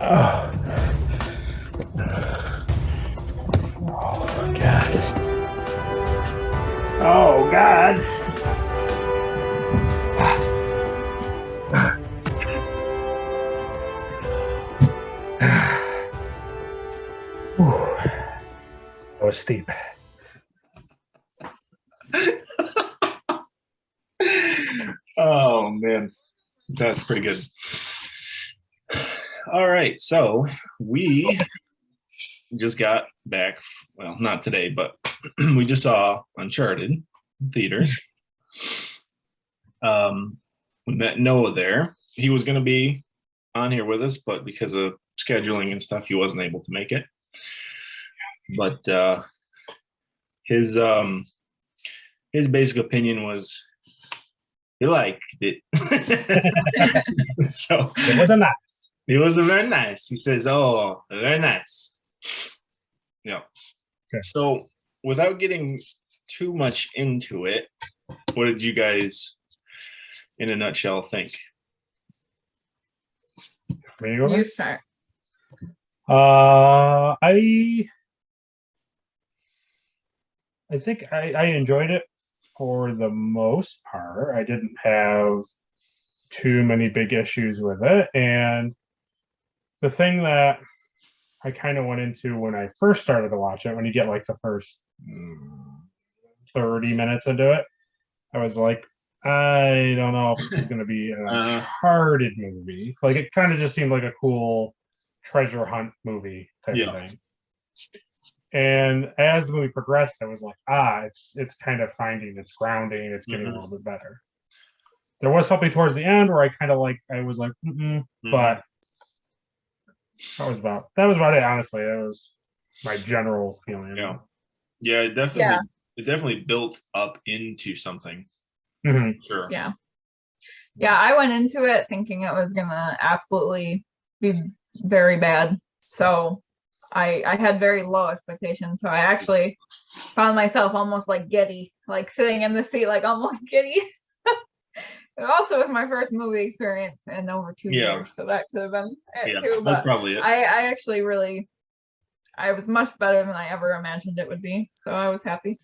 Oh, oh God. Oh God. Whew. That was steep. Oh man, that's pretty good. All right, so we just got back. Well, not today, but we just saw Uncharted in theaters. We met Noah there. He was going to be on here with us, but because of scheduling and stuff, he wasn't able to make it. But his basic opinion was he liked it. So It was a nice. it was very nice. He says, "Oh, very nice." Yeah. Okay. So without getting too much into it, what did you guys, in a nutshell, think? You start. I think I enjoyed it for the most part. I didn't have too many big issues with it. And the thing that I kind of went into when I first started to watch it, when you get like the first 30 minutes into it, I was like, I don't know if this is going to be an Uncharted movie. Like, it kind of just seemed like a cool treasure hunt movie type of thing. And as the movie progressed, I was like, it's kind of finding its grounding. It's getting a little bit better. There was something towards the end where I was like, but that was about it. Honestly, that was my general feeling. Yeah, it definitely built up into something. Mm-hmm. Sure. Yeah, I went into it thinking it was gonna absolutely be very bad. So I had very low expectations. So I actually found myself almost like giddy, like sitting in the seat, like almost giddy. It also was my first movie experience in over 2 years, so that could have been it too. But that's probably it. I actually I was much better than I ever imagined it would be. So I was happy.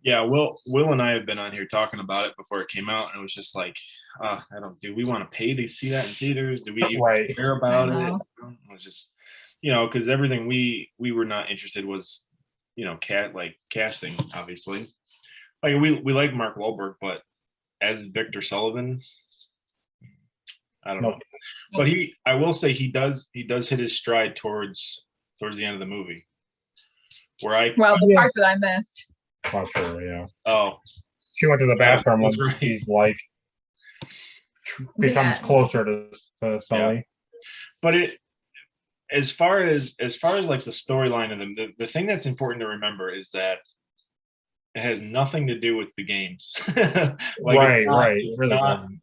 Yeah, Will and I have been on here talking about it before it came out, and it was just like, do we want to pay to see that in theaters? Do we even care about it? It was just, because everything we were not interested was, casting, obviously. Like we like Mark Wahlberg, but as Victor Sullivan, I don't know. But I will say he does hit his stride towards the end of the movie. The part that I missed. Oh, sure, yeah. Oh. She went to the bathroom when he's like becomes closer to Sully. Yeah. But as far as like the storyline and the thing that's important to remember is that it has nothing to do with the games. Right. It really doesn't.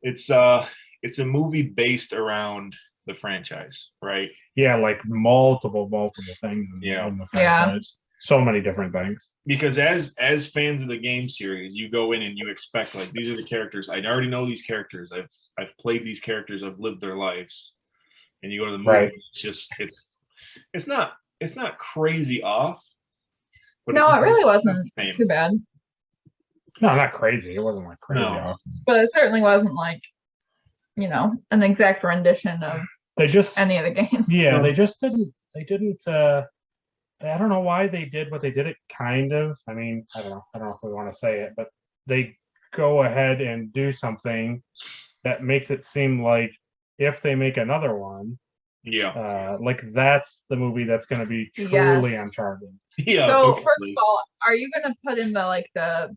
It's a movie based around the franchise, right? Yeah, like multiple things in the franchise. So many different things. Because as fans of the game series, you go in and you expect, like, these are the characters. I already know these characters. I've played these characters. I've lived their lives. And you go to the movie, it's just it's not crazy off. But no, it really wasn't too bad. No, not crazy. It wasn't like crazy off. But it certainly wasn't like, an exact rendition of any of the games. Yeah, they didn't I don't know why they did what they did. It kind of, I mean, I don't know if we want to say it, but they go ahead and do something that makes it seem like if they make another one, like that's the movie that's going to be truly Uncharted. Yeah. So first of all, are you going to put in the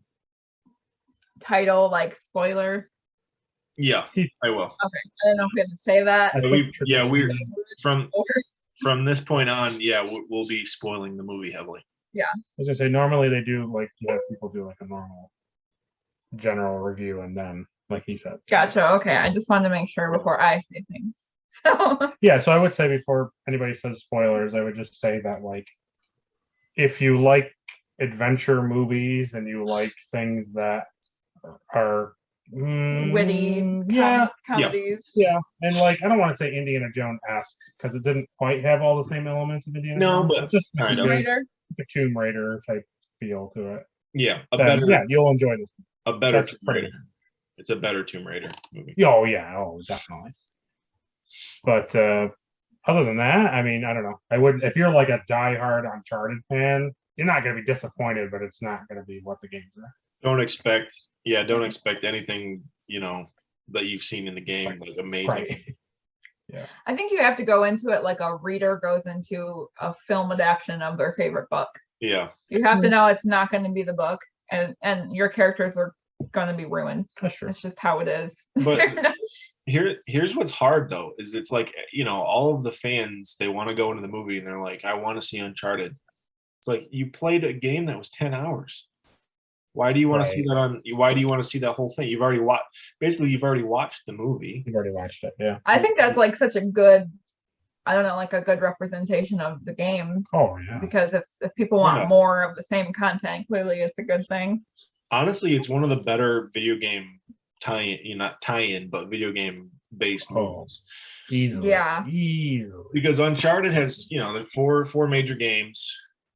title spoiler? Yeah, I will. Okay, I don't know if we have to say that. We're from this point on, we'll be spoiling the movie heavily. Yeah. I was gonna say, normally they do you have people do a normal general review and then, like he said. Gotcha. Okay, I just wanted to make sure before I say things. So yeah, so I would say before anybody says spoilers, I would just say that if you like adventure movies and you like things that are witty yeah, comedies. yeah, and like I don't want to say Indiana Jones-esque because it didn't quite have all the same elements of Indiana No, Jones. but It just kind Tomb of. Raider. a Tomb Raider type feel to it. Yeah, You'll enjoy this. a better That's Tomb pretty. Raider. It's a better Tomb Raider movie. Oh yeah, oh definitely. But other than that, I mean, I don't know. I would if you're like a diehard Uncharted fan, you're not going to be disappointed, but it's not going to be what the games are. Don't expect anything, that you've seen in the game, like amazing. Right. Yeah. I think you have to go into it like a reader goes into a film adaptation of their favorite book. Yeah. You have to know it's not going to be the book, and your characters are going to be ruined. That's true. It's just how it is. But here's what's hard though, is it's like, all of the fans, they want to go into the movie and they're like, I want to see Uncharted. It's like, you played a game that was 10 hours. Why do you want to see that why do you want to see that whole thing? You've already watched the movie. You've already watched it, yeah. I think that's like such a good, I don't know, like a good representation of the game. Oh yeah. Because if people want more of the same content, clearly it's a good thing. Honestly, it's one of the better video game but video game based movies. Easily. Yeah. Easily. Because Uncharted has, the four major games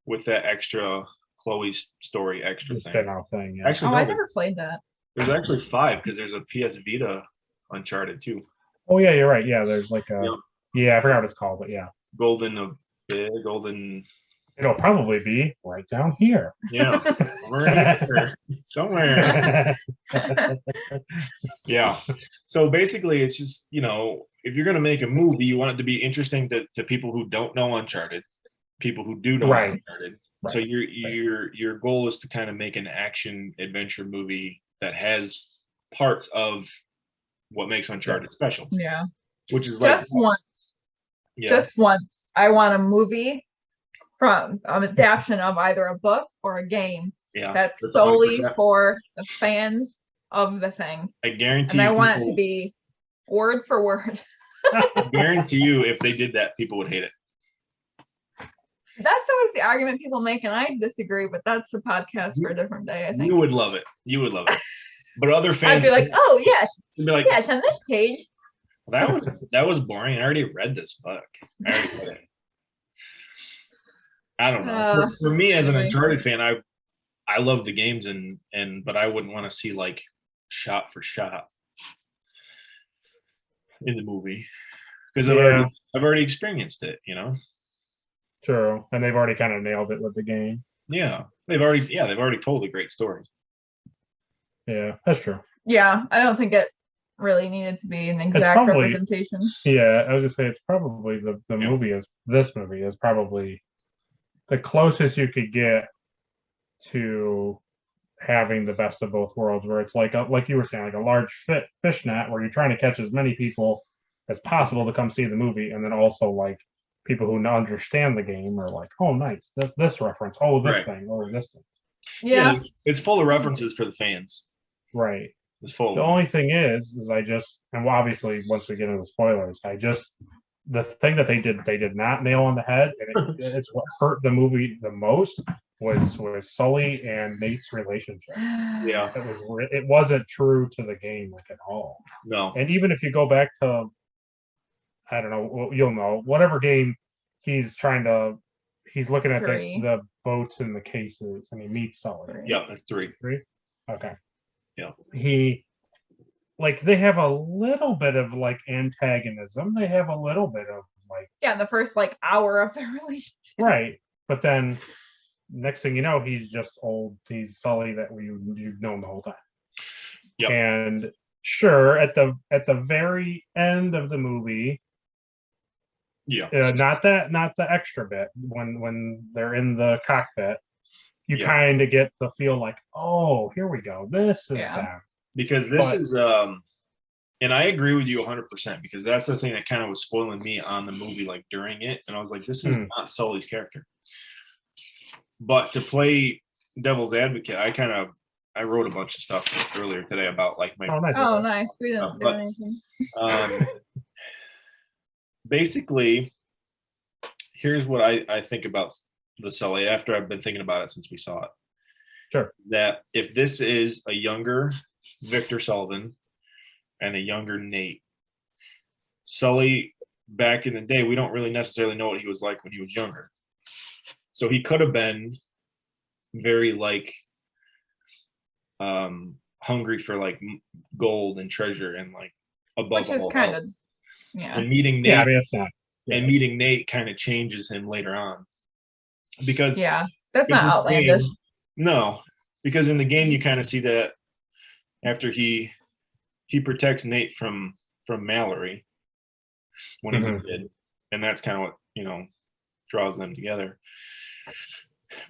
with that extra Chloe's story extra The thing. spin-off thing, yeah. Actually, I never played that. There's actually 5 because there's a PS Vita Uncharted too. Oh yeah, you're right. Yeah, there's like a I forgot what it's called, but yeah. Golden. It'll probably be right down here. Yeah. Somewhere. Yeah. So basically it's just, if you're gonna make a movie, you want it to be interesting to people who don't know Uncharted, people who do know Uncharted. Right. So your goal is to kind of make an action adventure movie that has parts of what makes Uncharted special. Yeah. Which is just once. Yeah. Just once. I want a movie from an adaptation of either a book or a game. Yeah. That's solely 100%. For the fans of the thing. I guarantee and I want it to be word for word. I guarantee you if they did that, people would hate it. That's always the argument people make, and I disagree, but that's a podcast for a different day, I think. You would love it. But other fans I'd be like, oh yes. Be like, yes, on this page. That was boring. I already read this book. I already read it. I don't know. For me as an Uncharted fan, I love the games but I wouldn't want to see like shot for shot in the movie. Because I've already experienced it, True. And they've already kind of nailed it with the game. Yeah. They've already told a great story. Yeah, that's true. Yeah, I don't think it really needed to be an exact representation. Yeah, I was gonna say it's probably this movie is probably the closest you could get to having the best of both worlds, where it's like you were saying, like a large fish net where you're trying to catch as many people as possible to come see the movie, and then also like people who understand the game are like, oh nice, this reference, oh this thing, or this thing. Yeah, it's full of references for the fans. Right. It's full. The only thing is obviously once we get into the spoilers, the thing that they did not nail on the head, and it's what hurt the movie the most was Sully and Nate's relationship. Yeah, it wasn't true to the game like at all. No, and even if you go back to, I don't know, you'll know whatever game he's looking at the boats and the cases, and he meets Sully. Yeah, that's 3. Okay. Yeah. They have a little bit of like antagonism. They have a little bit of like in the first like hour of their relationship. Right. But then next thing you know, he's just old. He's Sully that you've known the whole time. Yeah. And sure, at the very end of the movie, not the extra bit when they're in the cockpit, you kind of get the feel like, oh, here we go. This is them. Because this is and I agree with you 100%, because that's the thing that kind of was spoiling me on the movie, like during it. And I was like, this is not Sully's character. But to play devil's advocate, I wrote a bunch of stuff earlier today about like my nice. We didn't do anything. Basically, here's what I think about the Sully after I've been thinking about it since we saw it. Sure. That if this is a younger Victor Sullivan and a younger Nate, Sully back in the day, we don't really necessarily know what he was like when he was younger. So he could have been very like hungry for like gold and treasure and like above which is all kind of else. yeah. And meeting Nate, Yeah, I mean, it's not. and meeting Nate kind of changes him later on because Yeah, that's in not the outlandish. game- no, because in the game you kind of see that after he protects Nate from Mallory when he's a kid, and that's kind of what draws them together.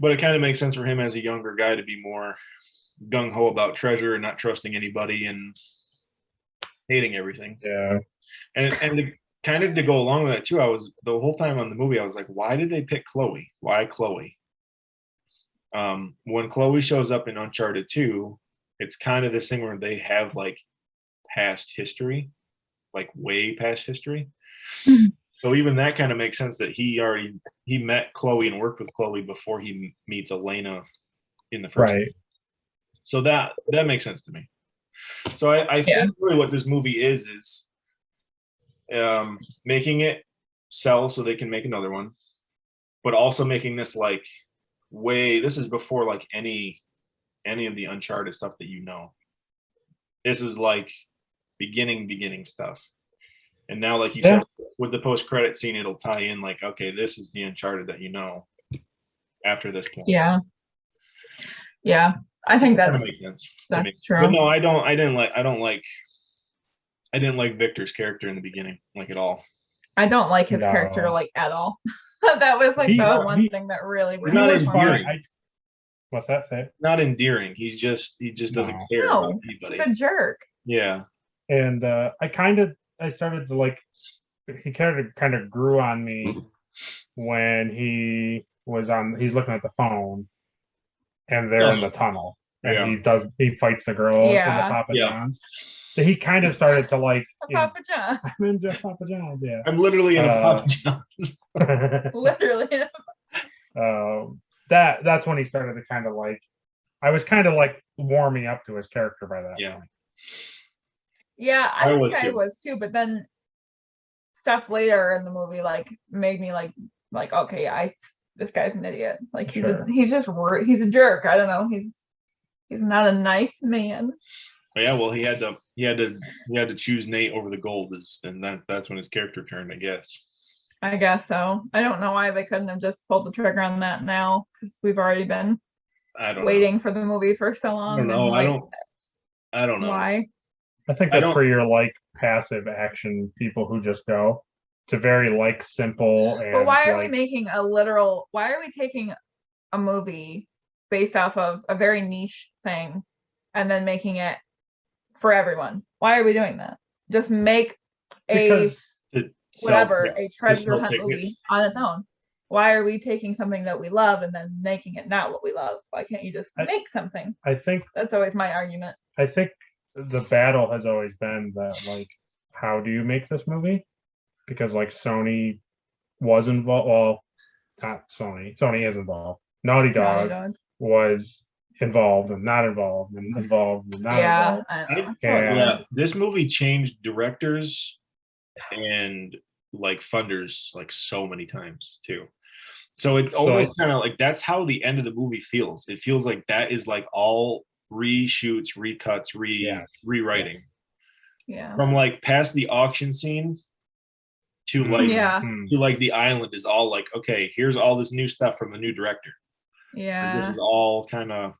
But it kind of makes sense for him as a younger guy to be more gung ho about treasure and not trusting anybody and hating everything. Yeah. And kind of to go along with that too, I was the whole time on the movie, I was like, why did they pick Chloe? Why Chloe? When Chloe shows up in Uncharted 2, it's kind of this thing where they have like past history, like way past history. So even that kind of makes sense that he met Chloe and worked with Chloe before he meets Elena in the first. Right. So that makes sense to me. So I think really what this movie is making it sell so they can make another one, but also making this like this is before like any of the Uncharted stuff that This is like beginning stuff. And now, like you said, with the post-credit scene, it'll tie in like, okay, this is the Uncharted that after this point. Yeah. I think that's makes sense. That's true. But no, I didn't like Victor's character in the beginning, like at all. I don't like his character like at all. That was like the one thing that really was not endearing. What's that say? Not endearing. He just doesn't care about anybody. He's a jerk. Yeah. And I started to like, he kind of grew on me when he's looking at the phone and they're in the tunnel and he fights the girl in the Papa John's. So he kind of started to like Papa John. I'm in Papa John's, yeah. I'm literally in a Papa John's. Literally. That's when he started to kind of like, I was kind of like warming up to his character by that point. Yeah, I think I was too, but then stuff later in the movie like made me like okay, this guy's an idiot. Like he's a jerk. I don't know. He's not a nice man. Yeah, well, he had to choose Nate over the gold, and that's when his character turned, I guess. I guess so. I don't know why they couldn't have just pulled the trigger on that now, because we've already been waiting for the movie for so long. I don't know. I don't know why. I think that's for your like passive action people who just go. It's a very like simple. But why are we making why are we taking a movie based off of a very niche thing and then making it for everyone? Why are we doing that? Just make a treasure hunt movie on its own. Why are we taking something that we love and then making it not what we love? Why can't you just make something? I think that's always my argument. I think the battle has always been that like, how do you make this movie? Because like Sony was involved. Well, not Sony. Sony is involved. Naughty Dog was involved and not involved and involved and not involved. This movie changed directors and like funders like so many times too. So it's always kind of like that's how the end of the movie feels. It feels like that is like all reshoots, recuts, rewriting. Yeah. From like past the auction scene to like to like the island is all like, okay, here's all this new stuff from the new director. Yeah. Like, this is all kind of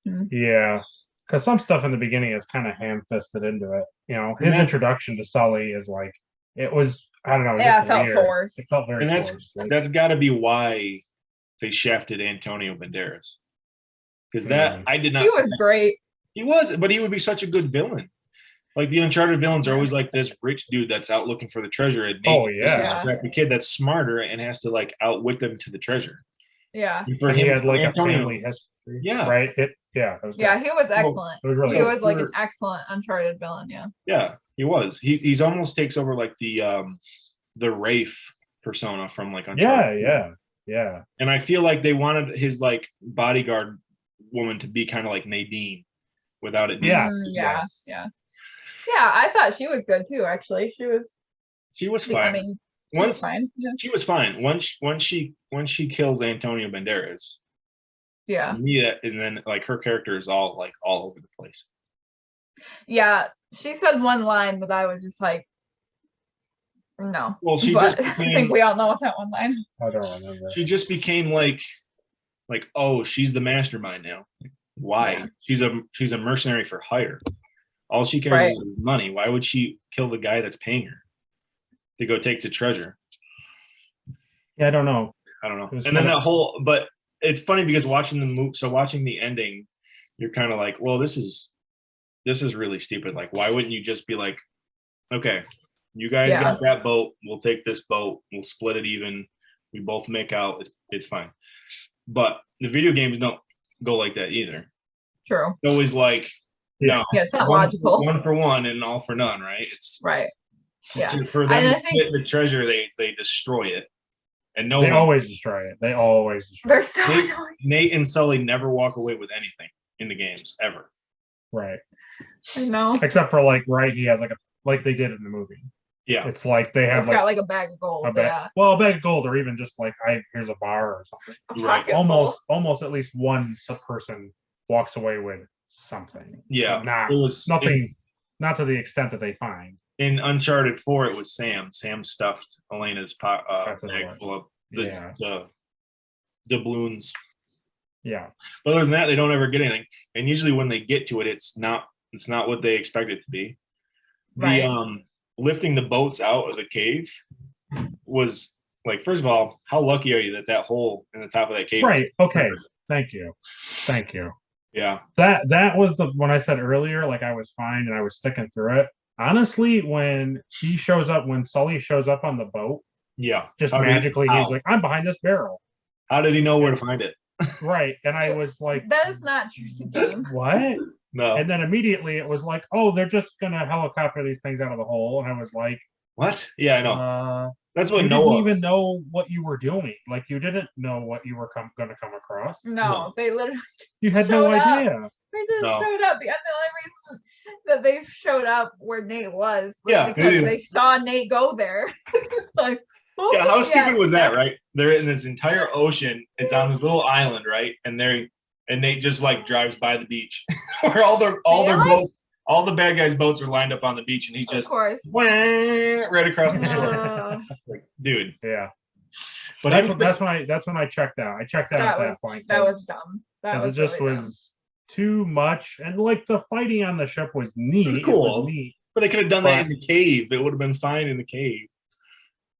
because some stuff in the beginning is kind of ham-fisted into it. You know, his introduction to Sully is like it was. I don't know. It felt forced. It felt very forced. That's got to be why they shafted Antonio Banderas. Because I did not. He was great. He was, but he would be such a good villain. Like the Uncharted villains are always like this rich dude that's out looking for the treasure. And the kid that's smarter and has to like outwit them to the treasure. Yeah. And for him, he had like Antonio, a family history. Yeah. Right. He was excellent. He was like an excellent Uncharted villain. Yeah. Yeah, he was. He's almost takes over like the Rafe persona from like Uncharted. Yeah. And I feel like they wanted his like bodyguard woman to be kind of like Nadine without it being. Yes. Yeah. I thought she was good too. Actually, she was fine. I mean, fine. Yeah. She was fine. Once she kills Antonio Banderas. Yeah. To me, and then like her character is all over the place. Yeah, she said one line, but I was just like, no. Well, I think we all know what that one line. I don't remember. She just became like, oh, she's the mastermind now. Like, why? Yeah. She's a mercenary for hire. All she cares is money. Why would she kill the guy that's paying her to go take the treasure? Yeah, I don't know. And then that whole, but it's funny because watching the ending, you're kind of like, well, this is really stupid. Like, why wouldn't you just be like, okay, you guys got that boat, we'll take this boat, we'll split it even, we both make out, it's fine. But the video games don't go like that either. True. It's always like, no, it's not logical. One for one and all for none, right? It's right. Yeah. For them to get the treasure, they destroy it. And they always destroy it. They always destroy it. They're so annoying. Nate and Sully never walk away with anything in the games ever. Right. I know. Except for he has like they did in the movie. Yeah. It's like they have got like a bag of gold. a bag of gold, or even just like here's a bar or something. Right. Almost at least one person walks away with something. Yeah. Nothing not to the extent that they find. In Uncharted 4, it was Sam. Sam stuffed Elena's bag full of the doubloons. Yeah. But other than that, they don't ever get anything. And usually when they get to it, it's not what they expect it to be. Right. The lifting the boats out of the cave was like, first of all, how lucky are you that hole in the top of that cave? Right. Okay. Thank you. Yeah. That was when I said earlier, like I was fine and I was sticking through it. Honestly, when Sully shows up on the boat, just magically he's like, I'm behind this barrel. How did he know where to find it? Right. And I was like, that is not true to game. What? No. And then immediately it was like, oh, they're just gonna helicopter these things out of the hole. And I was like, what? Yeah, I know. That's what you didn't even know what you were doing. Like you didn't know what you were going to come across. No, they literally. You had no idea. They just showed up. The only reason that they showed up where Nate was because they saw Nate go there. Like, how stupid was that, right? They're in this entire ocean. It's on this little island, right? And Nate just like drives by the beach where all the bad guys' boats are lined up on the beach, and he just right across the shore. Like, dude. Yeah. But that's when I checked out. I checked out at that point. That was dumb. Because it just really was too much, and like the fighting on the ship was neat. It was cool. It was neat. But they could have done that in the cave. It would have been fine in the cave.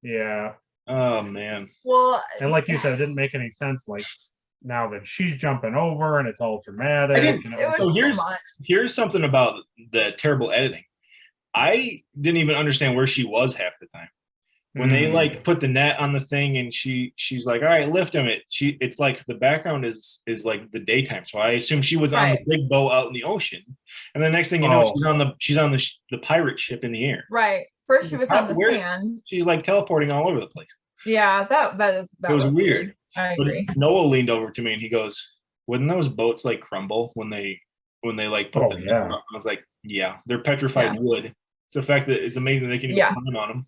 Yeah. Oh man. Well, and like you said, it didn't make any sense. Like now that she's jumping over and it's all dramatic. Here's something about the terrible editing. I didn't even understand where she was half the time. When they like put the net on the thing and she's like, all right, lift him. It's like the background is like the daytime. So I assume she was on the big boat out in the ocean. And the next thing you know, she's on the pirate ship in the air. Right. First she was on the sand. She's like teleporting all over the place. Yeah, that was weird. I agree. But Noah leaned over to me and he goes, wouldn't those boats like crumble when they like put them down? I was like, yeah, they're petrified wood. It's the fact that it's amazing they can even climb on them.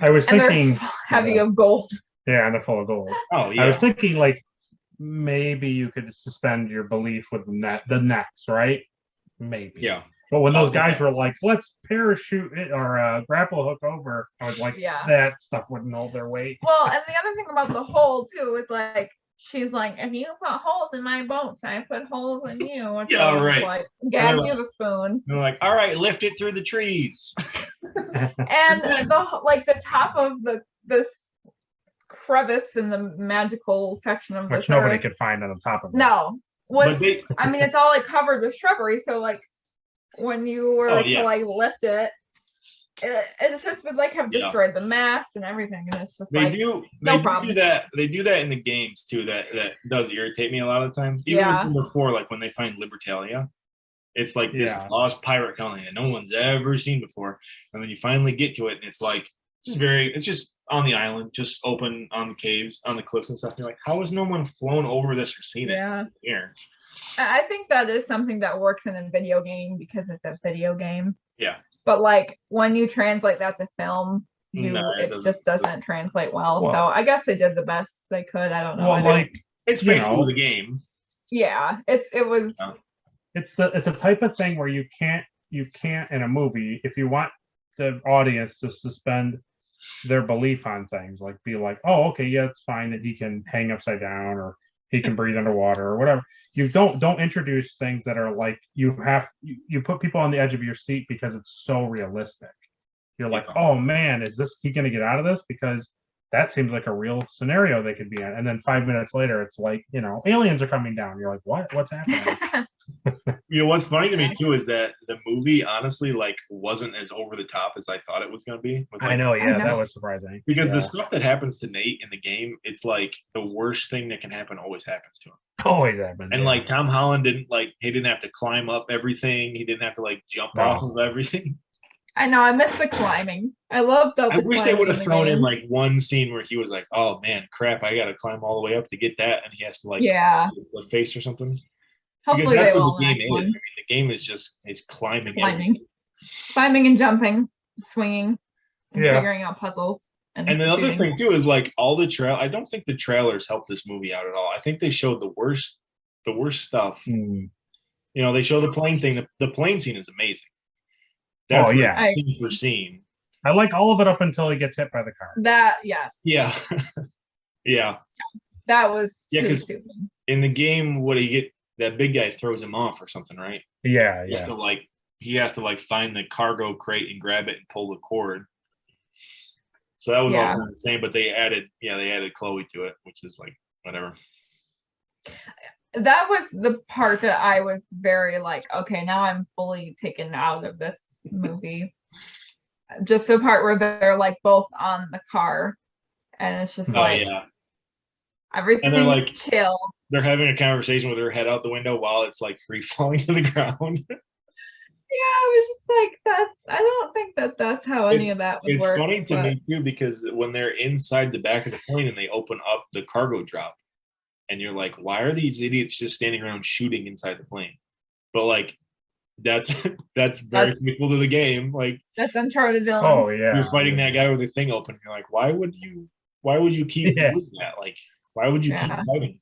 I was thinking heavy of gold. Yeah, and they're full of gold. Oh yeah. I was thinking like maybe you could suspend your belief with the nets, right? Maybe. Yeah. But when those guys were like, let's parachute it or grapple hook over, I was like, that stuff wouldn't hold their weight. Well, and the other thing about the hole too is like she's like, if you put holes in my boats, I put holes in you. Which right. Like, gag you the spoon. They're like, all right, lift it through the trees. And the top of this crevice in the magical section of which nobody could find on the top of it. No, I mean, it's all like covered with shrubbery. So like when you were to like lift it, it just would like have destroyed the mast and everything, and it's just they do that. They do that in the games too. That does irritate me a lot of times. Even before, like when they find Libertalia, it's like this lost pirate colony that no one's ever seen before, and then you finally get to it, and it's like it's just on the island, just open on the caves, on the cliffs and stuff. And you're like, how has no one flown over this or seen it? Yeah. Here. I think that is something that works in a video game because it's a video game. Yeah. But like when you translate that to film, it just doesn't translate well. So I guess they did the best they could. I don't know. Well, like it's faithful to the game. Yeah, it was. It's a type of thing where you can't in a movie, if you want the audience to suspend their belief on things, like be like, oh, okay, yeah, it's fine that he can hang upside down or he can breathe underwater or whatever. You don't introduce things that are like you put people on the edge of your seat because it's so realistic. You're like, oh man, is he going to get out of this? Because that seems like a real scenario they could be in. And then 5 minutes later, it's like, aliens are coming down. You're like, what's happening? What's funny to me too is that the movie honestly wasn't as over the top as I thought it was going to be. I know, that was surprising. Because the stuff that happens to Nate in the game, it's like the worst thing that can happen always happens to him. Always happens. And Tom Holland didn't have to climb up everything. He didn't have to jump off of everything. I know, I miss the climbing. I loved all the I wish they would have thrown in one scene where he was like, oh man, crap, I gotta climb all the way up to get that, and he has to the face or something. Hopefully they will. The game is. I mean, the game is just climbing and jumping, swinging, and figuring out puzzles. And the other thing too is all the I don't think the trailers helped this movie out at all. I think they showed the worst stuff. They show the plane thing. The plane scene is amazing. That's scene for scene. I like all of it up until he gets hit by the car. Yes. Yeah. Yeah. That was because in the game, that big guy throws him off or something, right? Yeah. He has to find the cargo crate and grab it and pull the cord. So that was all kind of the same, but they added Chloe to it, which is whatever. That was the part that I was very okay, now I'm fully taken out of this movie. Just the part where they're both on the car and it's just everything's chill. They're having a conversation with her head out the window while it's free falling to the ground. Yeah, I was just I don't think that's how any of that would work. It's funny to me too, because when they're inside the back of the plane and they open up the cargo drop, and you're like, why are these idiots just standing around shooting inside the plane? But that's very equal to the game. That's Uncharted villains. Oh yeah. You're fighting that guy with the thing open. You're like, why would you keep doing that? Why would you keep fighting?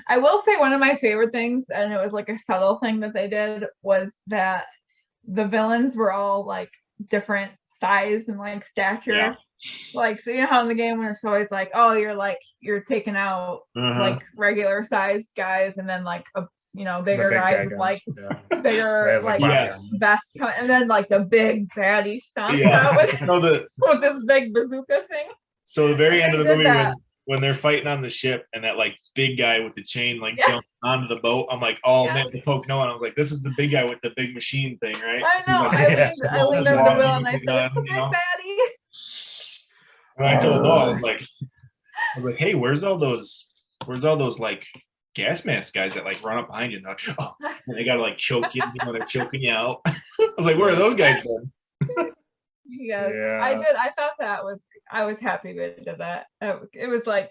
I will say one of my favorite things, and it was a subtle thing that they did, was that the villains were all different size and stature. Yeah. So you know how in the game when it's always oh, you're taking out regular sized guys, and then a bigger guy with bigger vest, and then the big baddie stomps out with this big bazooka thing. So the very end of the movie when they're fighting on the ship and that big guy with the chain jumps onto the boat, I'm like, oh man, to poke no one. I was like, this is the big guy with the big machine thing, right? I know. I leaned over the wheel and I said, it's the big baddie. And I told Noah, I was like, hey, where's all those gas mask guys that run up behind you and they gotta choke you, they're choking you out. I was like, where are those guys going? Yes, yeah. I did. I thought I was happy they did that. It was I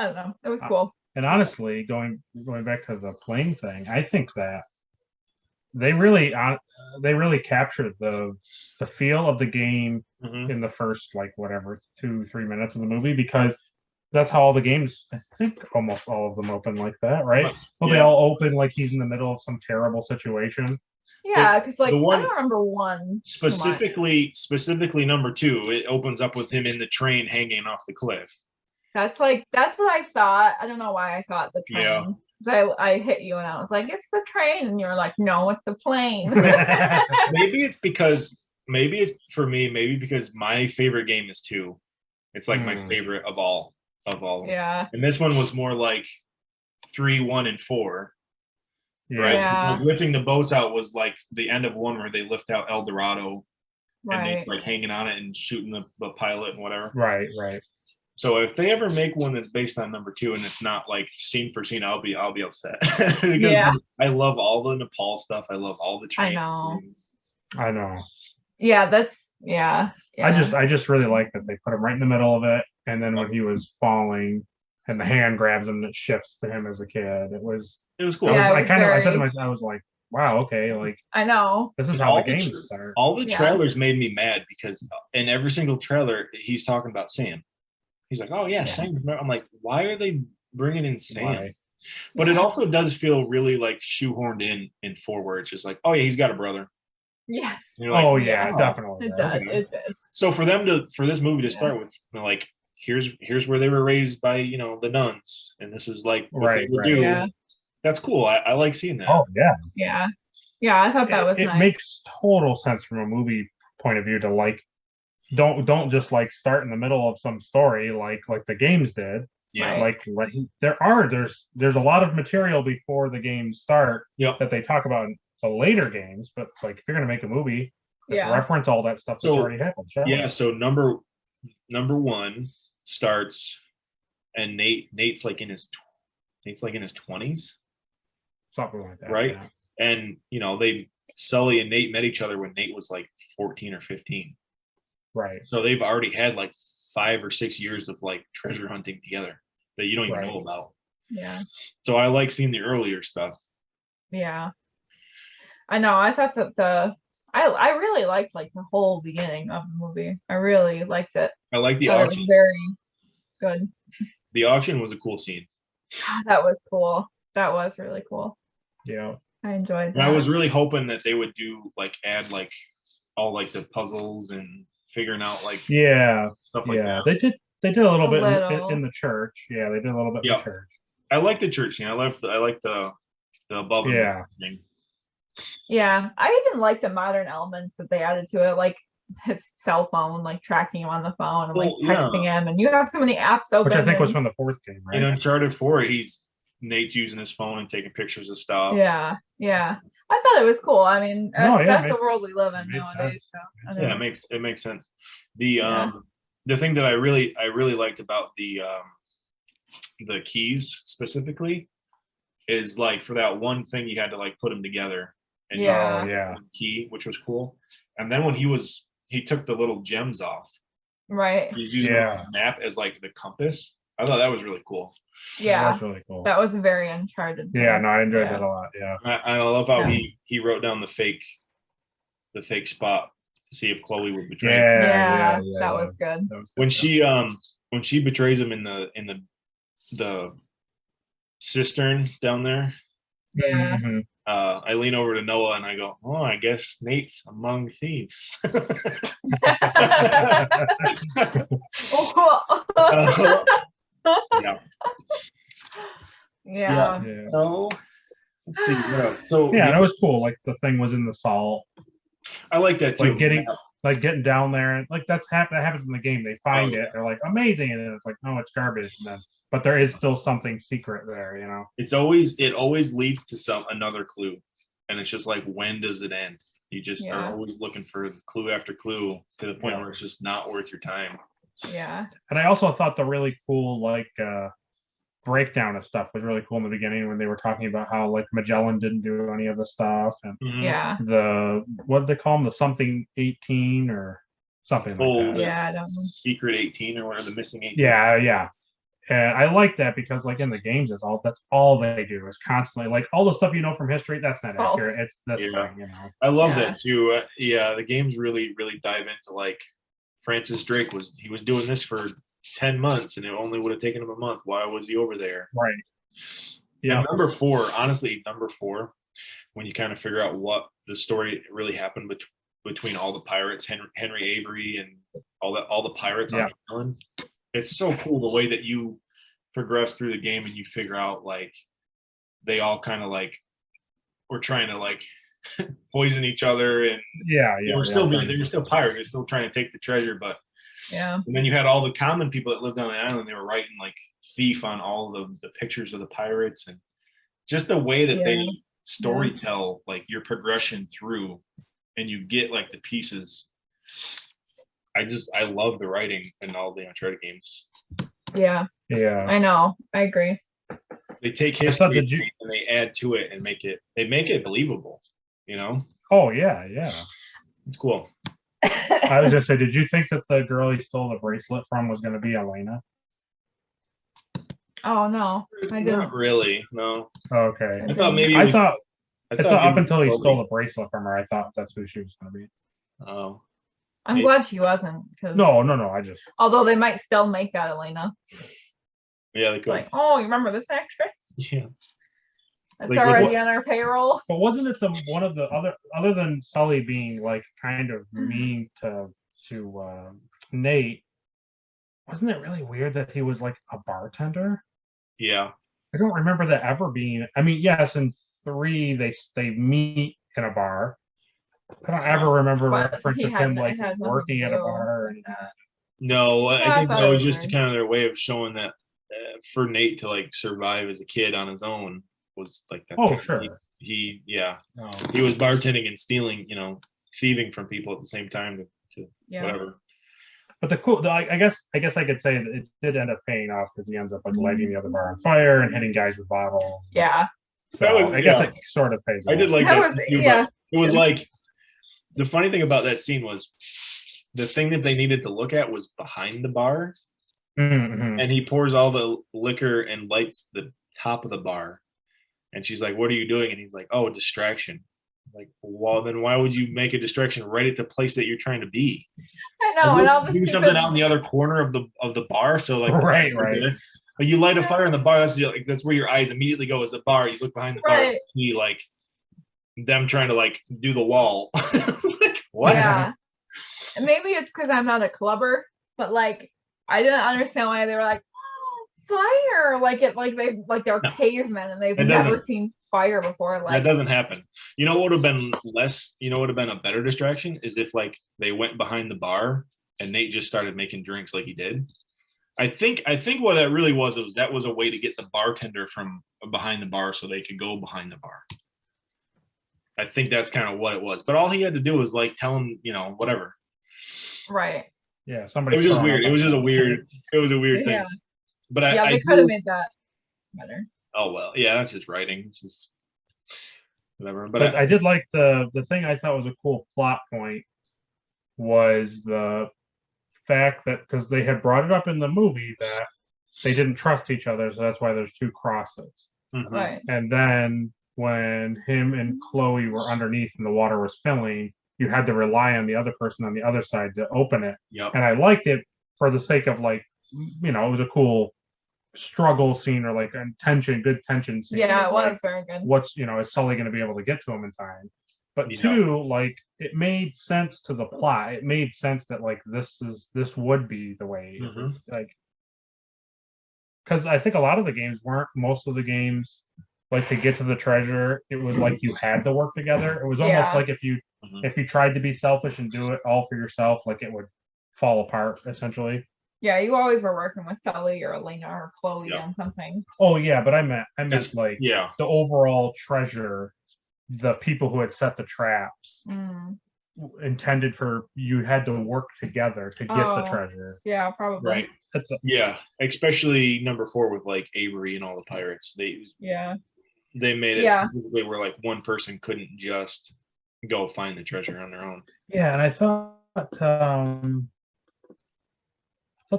don't know, it was cool. And honestly, going back to the plane thing, I think that they really captured the feel of the game in the first 2-3 minutes of the movie, because that's how all the games, I think almost all of them open like that, right? Well, they all open he's in the middle of some terrible situation. Yeah, because I don't remember one specifically number 2. It opens up with him in the train hanging off the cliff. That's what I thought. I don't know why I thought the train. Yeah. Because I hit you and I was like, it's the train, and you were like, no, it's the plane. Maybe it's for me. Maybe because my favorite game is 2. It's my favorite of all of them. Yeah. And this one was more 3, 1, and 4. Right. Yeah. Lifting the boats out was the end of 1 where they lift out El Dorado, and they hanging on it and shooting the pilot and whatever. Right. So if they ever make one that's based on number 2 and it's not scene for scene, I'll be upset. Because I love all the Nepal stuff. I love all the train. I know. Yeah, that's yeah. I just really like that they put him right in the middle of it, and then when he was falling and the hand grabs him and it shifts to him as a kid, it was It was cool. Yeah, I said to myself, I was like, wow, okay, like I know. this is how the games start. All the trailers made me mad because in every single trailer he's talking about Sam. He's like, oh yeah, Sam. I'm like, why are they bringing in Sam? Why? But it also does feel really like shoehorned in forward. It's just like, oh yeah, he's got a brother. Yes. Like, oh yeah, definitely. It does. It did. So for this movie to start with, like, here's where they were raised by, the nuns, and this is like what they would do. Yeah. That's cool. I like seeing that. Oh yeah. Yeah. Yeah, I thought that was nice. It makes total sense from a movie point of view to like don't just like start in the middle of some story like the games did. Yeah. Like there's a lot of material before the games start that they talk about in the later games, but it's like if you're gonna make a movie, reference all that stuff that's already happened. Sure. Yeah, so number one starts and Nate's like in his 20s. Something like that. Right? Yeah. And Sully and Nate met each other when Nate was like 14 or 15. Right. So they've already had like 5 or 6 years of like treasure hunting together that you don't even know about. Yeah. So I like seeing the earlier stuff. Yeah. I know. I thought that I really liked like the whole beginning of the movie. I really liked it. I like the auction. It was very good. The auction was a cool scene. That was cool. That was really cool. Yeah. I enjoyed that. And I was really hoping that they would add like all like the puzzles and figuring out like stuff like that. They did a little bit in the church. Yeah, they did a little bit in the church. I like the church scene. I like the above thing. Yeah, I even like the modern elements that they added to it, like his cell phone, like tracking him on the phone and like texting him, and you have so many apps open. Which I think was from the 4th game, right? In Uncharted 4, Nate's using his phone and taking pictures of stuff. Yeah. I thought it was cool. I mean, that's the world we live in nowadays. So, yeah, it makes sense. The thing that I really liked about the keys specifically is like for that one thing you had to like put them together and key, which was cool. And then when he took the little gems off, right? He's using the map as like the compass. I thought that was really cool. Yeah, that was really cool. That was very Uncharted. Yeah, no, I enjoyed that a lot. Yeah, I love how he wrote down the fake spot to see if Chloe would betray him. Yeah, that was good. When she betrays him in the cistern down there. Yeah. Mm-hmm. I lean over to Noah and I go, "Oh, I guess Nate's among thieves." Yeah. So let's see. So that was cool. Like the thing was in the salt. I like that too. Getting down there and like that happens in the game. They find it. They're like amazing, and then it's like, no, it's garbage. And then, but there is still something secret there. It always leads to another clue, and it's just like, when does it end? You just are always looking for clue after clue to the point where it's just not worth your time. Yeah. And I also thought the really cool breakdown of stuff was really cool in the beginning when they were talking about how like Magellan didn't do any of the stuff and what did they call them, the something 18 or something like that. Yeah, I don't know. Secret 18 or whatever, the missing 18. Yeah. And I like that because like in the games that's all they do is constantly like all the stuff from history, that's not accurate. It's this thing, I love that too. The games really dive into like Francis Drake was doing this for 10 months and it only would have taken him a month. Why was he over there? Right. Yeah. And number four, when you kind of figure out what the story really happened between all the pirates, Henry Avery and all the pirates on the island. It's so cool the way that you progress through the game and you figure out like they all kind of like were trying to like poison each other and they were still pirates. They're still trying to take the treasure, but and then you had all the common people that lived on the island. They were writing like thief on all the pictures of the pirates, and just the way that they story tell like your progression through, and you get like the pieces. I love the writing in all the Uncharted games. Yeah. I know. I agree. They take history and they add to it and make it believable. Oh yeah. It's cool. I was gonna say, did you think that the girl he stole the bracelet from was gonna be Elena? Oh no, I didn't. Not really. No. Okay. I thought maybe. I thought up maybe until he Chloe. stole the bracelet from her, I thought that's who she was going to be. Oh. I'm glad she wasn't. No. I just. Although they might still make that Elena. Yeah, they could. Like, oh, you remember this actress? Yeah. It's Like, already on our payroll. But wasn't it one of the other than Sully being like kind of mean to Nate? Wasn't it really weird that he was like a bartender? Yeah. I don't remember that ever being. I mean, yes, in 3 they meet in a bar. I don't ever remember reference of him like working at a bar and that. No, I think that was just weird. kind of their way of showing that for Nate to like survive as a kid on his own was like that. Oh, sure. He was bartending and stealing, thieving from people at the same time to whatever. But I guess I could say that it did end up paying off because he ends up like lighting the other bar on fire and hitting guys with bottles. Yeah. So I guess it sort of pays off. I did like that too, yeah. It was like the funny thing about that scene was the thing that they needed to look at was behind the bar. Mm-hmm. And he pours all the liquor and lights the top of the bar. And she's like, "What are you doing?" And he's like, "Oh, distraction." Like, well, then why would you make a distraction right at the place that you're trying to be? I know, and all the do something out in the other corner of the bar. So like, right. Like you light a fire in the bar. That's where your eyes immediately go is the bar. You look behind the bar, and see like them trying to like do the wall. Like, what? Yeah. And maybe it's because I'm not a clubber, but like I didn't understand why they were like, oh, fire, they're cavemen and they've never seen fire before. Like that doesn't happen. You know what would have been less? You know what would have been a better distraction is if like they went behind the bar and Nate just started making drinks like he did. I think what that really was that was a way to get the bartender from behind the bar so they could go behind the bar. I think that's kind of what it was. But all he had to do was like tell him, whatever. Right. Yeah, somebody. It was just weird. It was just a weird thing. Yeah. But they could have made that better. Oh well, yeah, that's just writing. It's just whatever. But I did like the thing I thought was a cool plot point was the fact that because they had brought it up in the movie that they didn't trust each other, so that's why there's 2 crosses. Mm-hmm. Right. And then when him and Chloe were underneath and the water was filling, you had to rely on the other person on the other side to open it. Yep. And I liked it for the sake of like, it was a cool struggle scene or like a good tension scene. Yeah, it was very good. What's, is Sully going to be able to get to him in time? But 2, like it made sense to the plot. It made sense that like this would be the way, like, because I think a lot of the games weren't. Most of the games, like to get to the treasure, it was like you had to work together. It was almost like if you tried to be selfish and do it all for yourself, like it would fall apart essentially. Yeah, you always were working with Sully or Elena or Chloe on something. Oh yeah, but I meant like the overall treasure. The people who had set the traps intended for you had to work together to get the treasure. Yeah, probably. Right. Especially number 4 with like Avery and all the pirates. They made it specifically where like one person couldn't just go find the treasure on their own. Yeah, and I thought the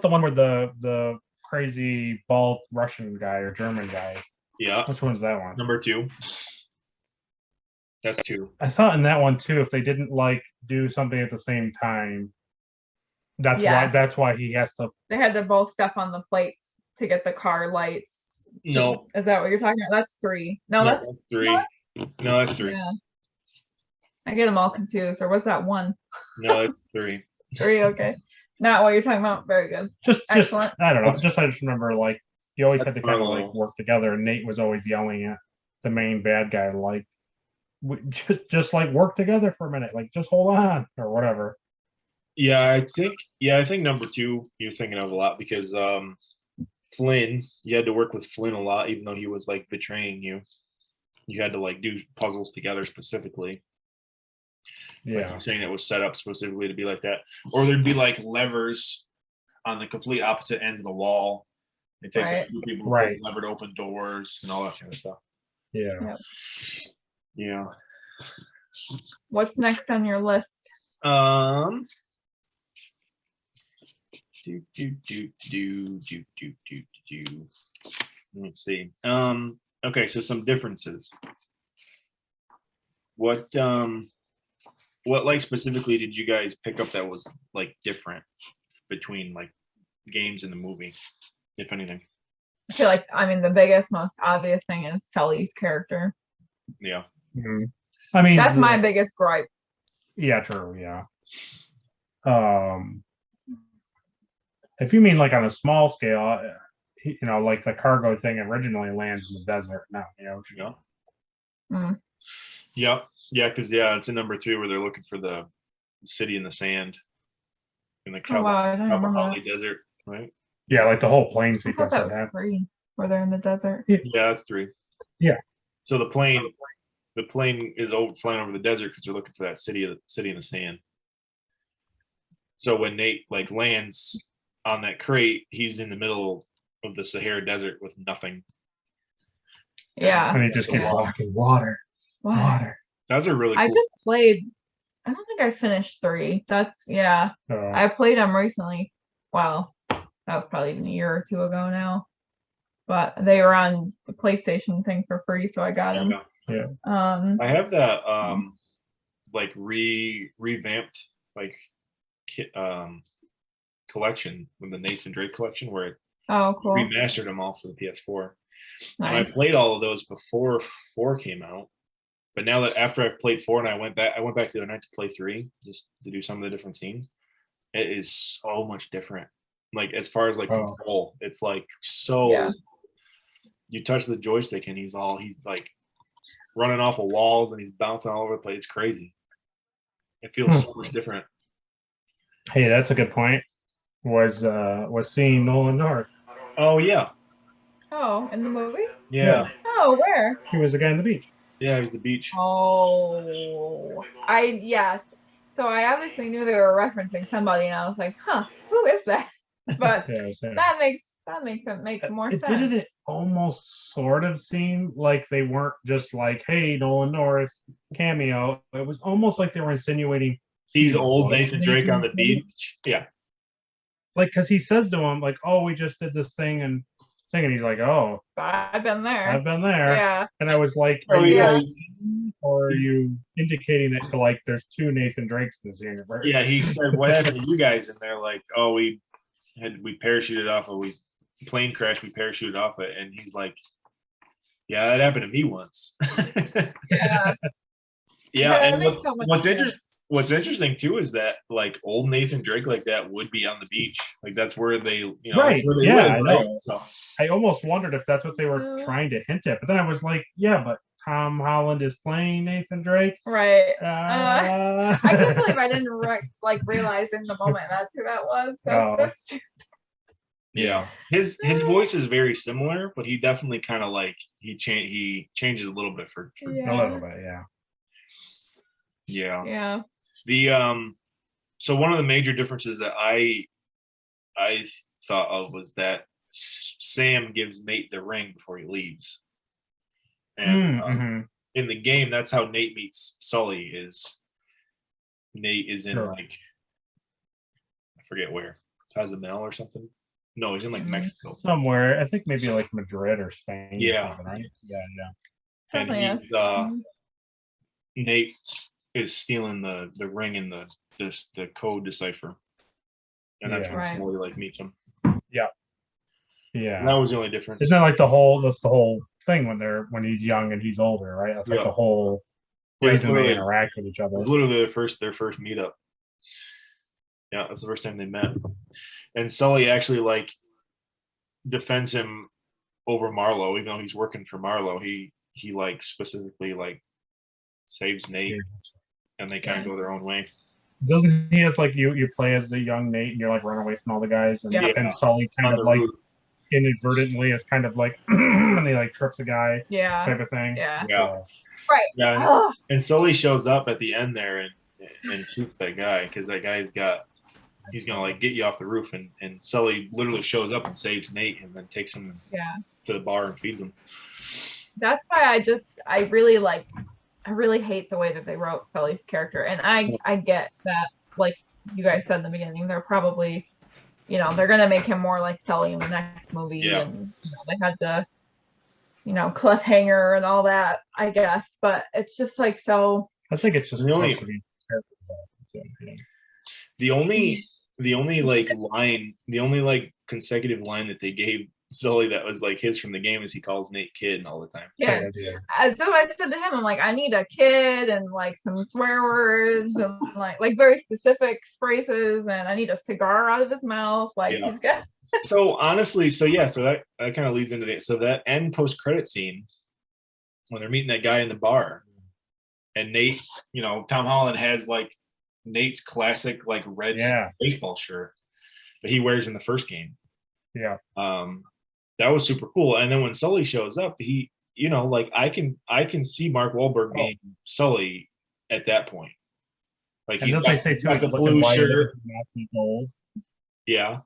one where the crazy bald Russian guy or German guy. Yeah. Which one's that one? Number 2. That's 2. I thought in that one too, if they didn't like do something at the same time, that's why he has to. They had to both step on the plates to get the car lights. No. Is that what you're talking about? That's 3. No, that's 3. No, that's 3. Yeah. I get them all confused. Or was that 1? No, it's 3. 3, okay. Not what you're talking about. Very good. Just Excellent. I don't know. I just remember like you always had to kind of like work together, and Nate was always yelling at the main bad guy like, just like work together for a minute, like just hold on or whatever. Yeah, I think number 2 you're thinking of a lot because Flynn, you had to work with Flynn a lot, even though he was like betraying you. You had to like do puzzles together specifically. Yeah, like I'm saying that was set up specifically to be like that, or there'd be like levers on the complete opposite end of the wall. It takes like 2 people to pull lever to open doors and all that kind of stuff. Yeah. Yep. Yeah. What's next on your list? Let's see. Okay, so some differences. What like specifically did you guys pick up that was like different between like games and the movie, if anything? I feel like, I mean, the biggest, most obvious thing is Sully's character. Yeah. Mm-hmm. I mean, that's my biggest gripe. Yeah, true. Yeah. If you mean like on a small scale, you know, like the cargo thing originally lands in the desert, not in the ocean. Yeah. Mm. Yep. Yeah, because it's in number 3 where they're looking for the city in the sand in the Kalahari Desert, right? Yeah, like the whole plane I sequence. thought that was 3 where they're in the desert. Yeah, that's 3. Yeah. So the plane is flying over the desert because they're looking for that city in the sand. So when Nate like lands on that crate, he's in the middle of the Sahara Desert with nothing. Yeah. And he just keeps walking. Water. Those are really cool. I just played, I don't think I finished 3. That's, I played them recently. Well, that was probably even a year or 2 ago now. But they were on the PlayStation thing for free, so I got them. Yeah. I have that like revamped like collection with the Nathan Drake collection where it remastered them all for the PS4. Nice. And I played all of those before 4 came out. But now that after I've played 4 and I went back the other night to play 3 just to do some of the different scenes. It is so much different. Like as far as like control, it's like so. You touch the joystick and he's like running off of walls and he's bouncing all over the place. It's crazy. It feels so much different. Hey, that's a good point. Was seeing Nolan North. Oh yeah. Oh, in the movie? Yeah. Oh, where? He was the guy on the beach. Yeah, he was the beach. Oh, yes. So I obviously knew they were referencing somebody, and I was like, "Huh, who is that?" But that makes it make more sense. Didn't it almost sort of seem like they weren't just like, "Hey, Nolan North cameo"? It was almost like they were insinuating he's old Nathan Drake on the beach. Yeah. Like, because he says to him, like, "Oh, we just did this thing," and he's like, "Oh, I've been there. Yeah. And I was like, or are you indicating that like there's 2 Nathan Drakes in this universe? Yeah, he said, "What happened to you guys?" And they're like, "Oh, we parachuted off of plane crash. We parachuted off it," and he's like, "Yeah, that happened to me once." Yeah. Yeah, and what's interesting too is that like old Nathan Drake like that would be on the beach. Like that's where they, where they live, right? So I almost wondered if that's what they were trying to hint at, but then I was like, yeah, but Tom Holland is playing Nathan Drake, right? I can't believe I didn't realize in the moment that's who that was. That's so stupid. Yeah, his voice is very similar, but he definitely kind of like he changes a little bit for a little bit, yeah. The so one of the major differences that I thought of was that Sam gives Nate the ring before he leaves, and in the game that's how Nate meets Sully. Nate is in like I forget where, Cozumel or something. No, he's in like Mexico somewhere. I think maybe like Madrid or Spain. Yeah, or something, right? Yeah. And he's Nate is stealing the ring and the code decipher, and that's when Sully like meets him. Yeah. And that was the only difference. Isn't that like that's the whole thing when he's young and he's older, right? That's like the whole reason they interact with each other. It was literally their first meetup. Yeah, that's the first time they met. And Sully actually like defends him over Marlowe, even though he's working for Marlowe. He like specifically like saves Nate, and they kind of go their own way. Doesn't he has like you play as the young Nate and you're like running away from all the guys, and Sully kind of like inadvertently is kind of like and he like trips a guy, type of thing. Right. Yeah. And Sully shows up at the end there and shoots that guy because that guy's he's gonna like get you off the roof, and Sully literally shows up and saves Nate and then takes him to the bar and feeds him. That's why I really hate the way that they wrote Sully's character, and I get that, like you guys said in the beginning, they're probably they're gonna make him more like Sully in the next movie, and they had to cliffhanger and all that, I guess. But it's just like so. I think it's just supposed to be. The only like line, the only like consecutive line that they gave Sully that was like his from the game is he calls Nate kid all the time. Yeah. So I said to him, I'm like, I need a kid and like some swear words and like very specific phrases, and I need a cigar out of his mouth. Like he's got. So honestly, so that kind of leads into that end post credit scene when they're meeting that guy in the bar, and Nate, Tom Holland has like Nate's classic like red baseball shirt that he wears in the first game. Yeah. That was super cool. And then when Sully shows up, he, like I can see Mark Wahlberg being Sully at that point. Like he's got the blue shirt. Nazi gold. Yeah.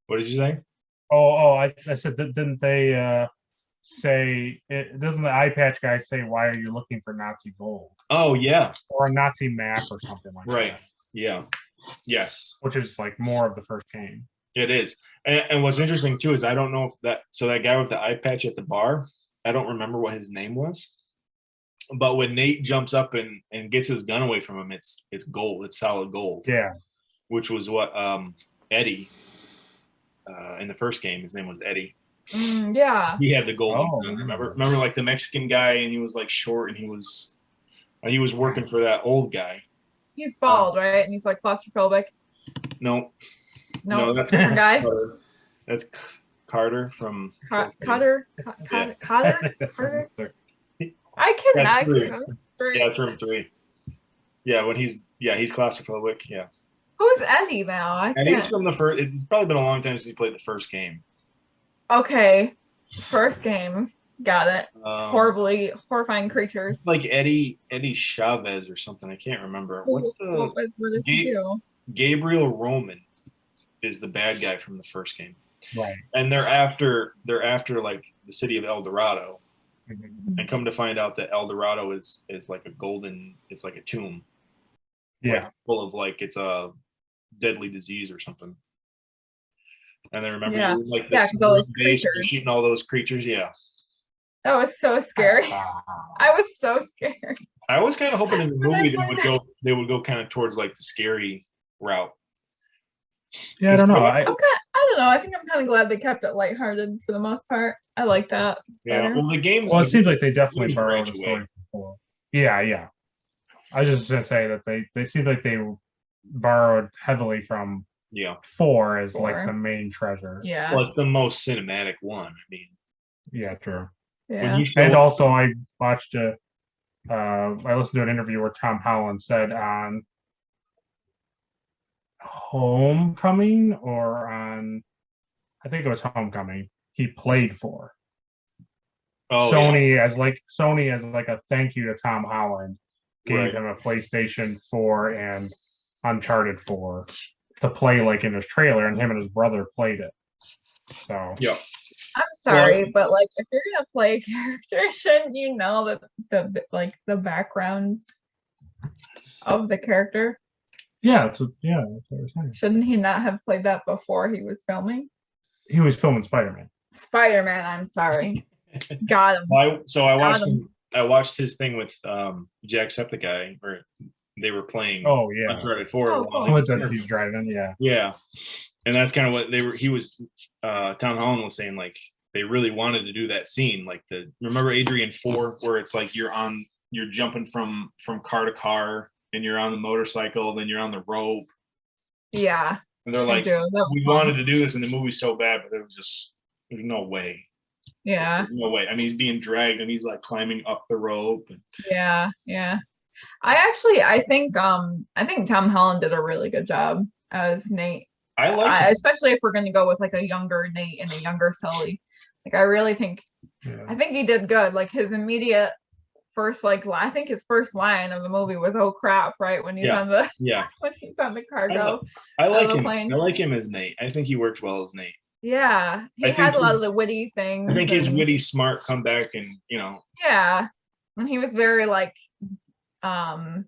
What did you say? I said, didn't they say it? Doesn't the eye patch guy say, "Why are you looking for Nazi gold?" Oh yeah, or a Nazi map or something like that. Right. Yeah. Yes. Which is like more of the first game. It is, and what's interesting too is I don't know if that guy with the eye patch at the bar, I don't remember what his name was, but when Nate jumps up and gets his gun away from him, it's gold, it's solid gold. Yeah. Which was what Eddie. In the first game, his name was Eddie. Yeah. He had the golden gun. Remember, like the Mexican guy, and he was like short, and he was working for that old guy. He's bald, right? And he's like claustrophobic. No, that's a different guy. That's Carter from Carter. I cannot keep him straight. Yeah, it's room 3. Yeah, when he's claustrophobic. Yeah. Who's Eddie now? Eddie's from the first. It's probably been a long time since he played the first game. Okay, first game. Got it. Horrifying creatures. Like Eddie Chavez or something. I can't remember. What did he do? Gabriel Roman is the bad guy from the first game. Right. And they're after like the city of El Dorado. Mm-hmm. And come to find out that El Dorado is like it's like a tomb. Yeah. Like full of like it's a deadly disease or something. And then remember like because all those creatures shooting all those creatures, yeah. That was so scary. I was so scared. I was kind of hoping in the movie they would go kind of towards like the scary route. Yeah, I don't know. I don't know. I think I'm kind of glad they kept it lighthearted for the most part. I like that. Yeah. Better. Well, the games. Well, it seems like they definitely borrowed the story before. Yeah. I was just gonna say that they seem like they borrowed heavily from 4 as like the main treasure. Yeah. Well, it's the most cinematic one. I mean. Yeah, true. Yeah. And also, I watched I listened to an interview where Tom Holland said on Homecoming I think it was Homecoming, he played for. Sony as like a thank you to Tom Holland, gave him a PlayStation 4 and Uncharted 4 to play like in his trailer, and him and his brother played it. So I'm sorry, but like if you're gonna play a character, shouldn't you know the background of the character? Yeah, that's what we're saying. Shouldn't he not have played that before he was filming? He was filming Spider-Man. I'm sorry. Got him. I watched his thing with Jacksepticeye, where they were playing Uncharted 4 while he's driving, Yeah. And that's kind of what he was Tom Holland was saying, like they really wanted to do that scene, like remember Adrian 4 where it's like you're jumping from car to car and you're on the motorcycle, then you're on the rope. Yeah. And they're like, we wanted to do this in the movie so bad, but there's no way. Yeah. There's no way. I mean, he's being dragged and he's like climbing up the rope. Yeah. I think Tom Holland did a really good job as Nate. I like especially if we're going to go with like a younger Nate and a younger Sully. Like I really think I think he did good. Like his immediate first I think his first line of the movie was "oh crap," right when he's on the when he's on the cargo. I like him. Plane. I like him as Nate. I think he works well as Nate. Yeah, he had a lot of the witty things. I think his witty, smart comeback, and Yeah, and he was very like suave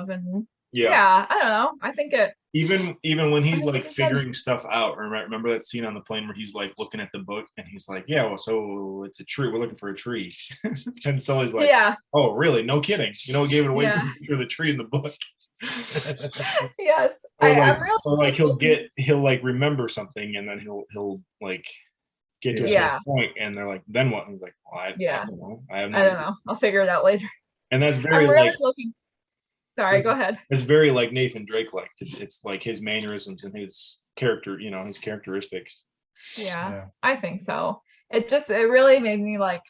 and I don't know. I think even when he's like figuring stuff out. Remember that scene on the plane where he's like looking at the book and he's like, yeah, well, so it's a tree. We're looking for a tree. And Sully's like, Yeah. Oh, really? No kidding. We gave it away for the tree in the book. Yes. Or like he'll like remember something and then he'll like get to a certain point and they're like, then what? And he's like, well, I don't know. I don't know. I'll figure it out later. And that's very I'm really looking. Sorry, go ahead. It's very like Nathan Drake like. It's like his mannerisms and his character, his characteristics. Yeah, I think so. It really made me like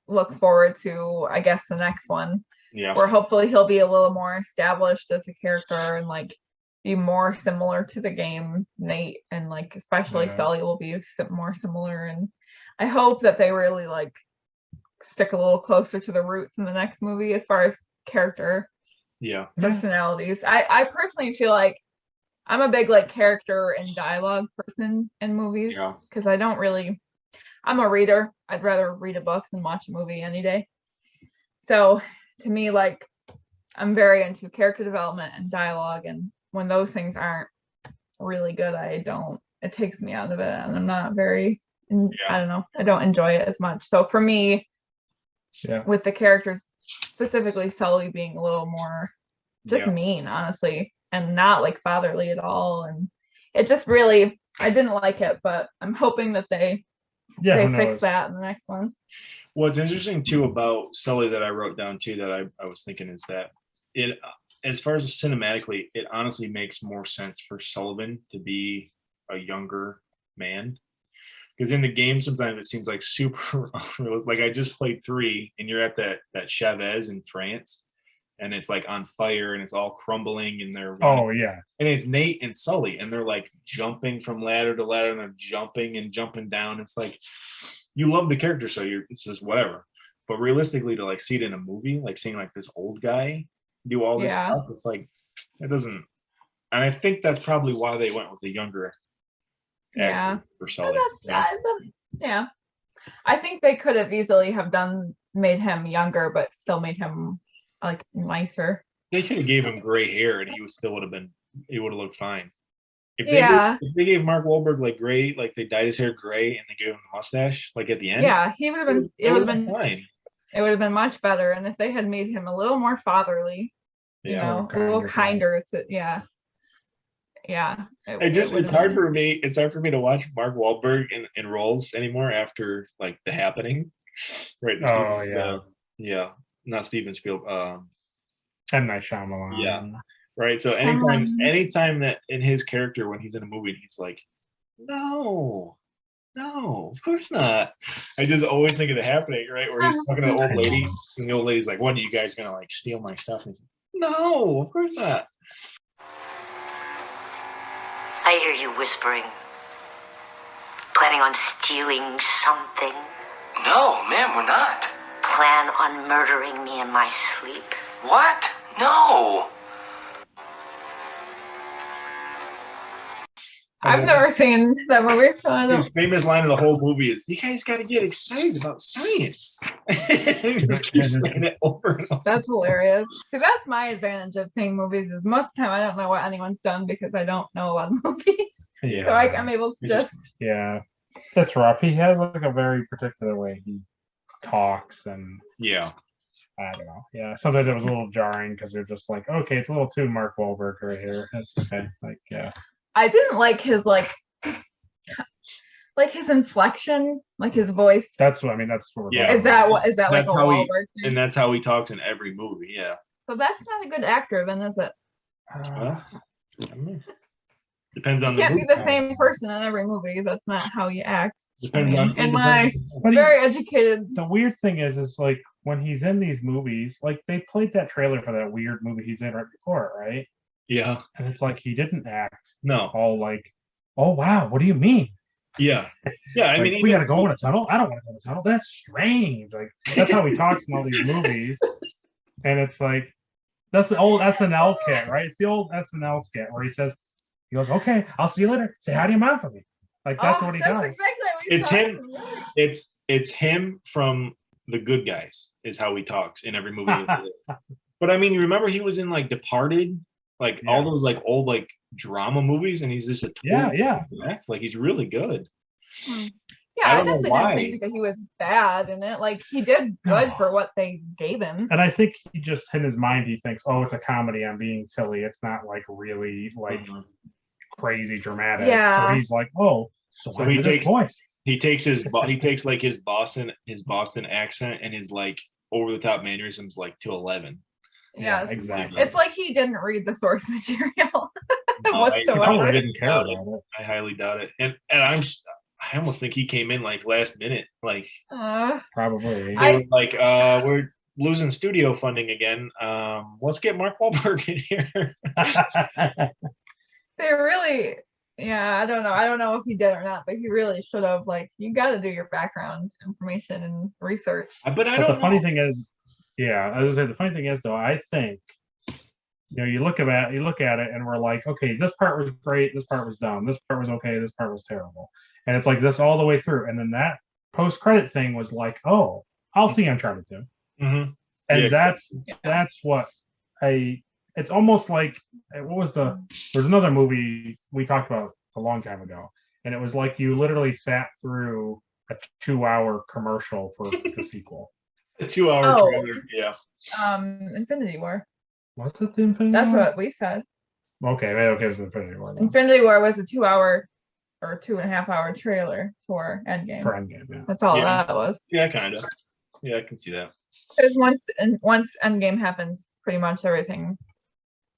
look forward to, I guess, the next one. Yeah. Where hopefully he'll be a little more established as a character and like be more similar to the game, Nate, and like especially Sully will be more similar. And I hope that they really like stick a little closer to the roots in the next movie as far as character personalities. I personally feel like I'm a big like character and dialogue person in movies because I'm a reader. I'd rather read a book than watch a movie any day. So to me, like, I'm very into character development and dialogue, and when those things aren't really good, it takes me out of it, and I'm not very I don't know, I don't enjoy it as much. So for me, with the characters, specifically Sully being a little more just mean, honestly, and not like fatherly at all, and it just really, I didn't like it, but I'm hoping that they fix that in the next one. What's interesting too about Sully that I wrote down too that I was thinking is that it, as far as cinematically, it honestly makes more sense for Sullivan to be a younger man. Because in the game, sometimes it seems like super unrealistic. Like I just played 3, and you're at that Chavez in France, and it's like on fire, and it's all crumbling, and they're and it's Nate and Sully, and they're like jumping from ladder to ladder, and they're jumping down. It's like you love the character, so it's just whatever. But realistically, to like see it in a movie, like seeing like this old guy do all this stuff, it's like it doesn't. And I think that's probably why they went with the younger. For Sully. I think they could have easily made him younger, but still made him like nicer. They could have gave him gray hair, and he would have looked fine. If they gave Mark Wahlberg like gray, like they dyed his hair gray, and they gave him a mustache, like at the end. Yeah, he would have been. It would have been fine. It would have been much better, and if they had made him a little more fatherly, a little kinder to it's hard for me. It's hard for me to watch Mark Wahlberg in roles anymore after like The Happening, right? Not Steven Spielberg. M. Night Shyamalan. Yeah, right. So anytime that in his character when he's in a movie, he's like, no, of course not. I just always think of The Happening, right? Where he's talking to the old lady, and the old lady's like, "What are you guys gonna like steal my stuff?" And he's like, "No, of course not." I hear you whispering. Planning on stealing something? No, ma'am, we're not. Plan on murdering me in my sleep? What? No. I've never seen that movie, so I don't. His famous line of the whole movie is, "You guys got to get excited about science." He just keeps saying it over and over. That's hilarious. See, that's my advantage of seeing movies is most of the time I don't know what anyone's done because I don't know a lot of movies. Yeah. So I'm able to just. Yeah. That's rough. He has like a very particular way he talks and. Yeah. I don't know. Yeah. Sometimes it was a little jarring because they're just like, okay, it's a little too Mark Wahlberg right here. That's okay. Like, yeah. I didn't like his his inflection, like his voice. That's what I mean. That's what. Is that like a Wahlberg thing? And that's how he talks in every movie. Yeah. So that's not a good actor, then, is it? Depends on. You can't be the same person in every movie. That's not how you act. Depends on. And my very educated. The weird thing is like when he's in these movies, like they played that trailer for that weird movie he's in right before it, right? Yeah. And it's like he didn't act. No. All like, oh wow, what do you mean? Yeah. Yeah. I mean, we gotta go in a tunnel. I don't want to go in a tunnel. That's strange. Like that's how he talks in all these movies. And it's like that's the old SNL skit, right? It's the old SNL skit where he goes, okay, I'll see you later. Say hi to your mom for me. Like that's what he does. Exactly what it's him. It's him from The Good Guys is how he talks in every movie. But I mean, remember he was in like Departed like all those like old like drama movies, and he's just a act. Like he's really good. Yeah, I definitely didn't think that he was bad in it. Like he did good for what they gave him. And I think he just in his mind he thinks, oh, it's a comedy. I'm being silly. It's not like really like crazy dramatic. Yeah. So he's like, oh, so he takes voice. He takes like his Boston accent and his like over the top mannerisms like to 11. Yeah, exactly. It's like he didn't read the source material whatsoever. I didn't care about it. I highly doubt it. And I almost think he came in like last minute, like probably. We're losing studio funding again. Let's get Mark Wahlberg in here. They really, I don't know if he did or not, but he really should have. Like, you got to do your background information and research. But I don't know. The funny thing is, the funny thing is though, I think, you look at it and we're like, okay, this part was great, this part was dumb, this part was okay, this part was terrible, and it's like this all the way through. And then that post-credit thing was like, oh, I'll see Uncharted 2. Mm-hmm. And that's what it's almost like, there's another movie we talked about a long time ago, and it was like you literally sat through a 2-hour commercial for the sequel. A 2-hour trailer, yeah. Infinity War. Was it the Infinity That's War? what we said. Okay, it was Infinity War. Then. Infinity War was a 2-hour or 2.5-hour trailer for Endgame. For Endgame, yeah. That's all that was. Yeah, kind of. Yeah, I can see that. Because once Endgame happens, pretty much everything,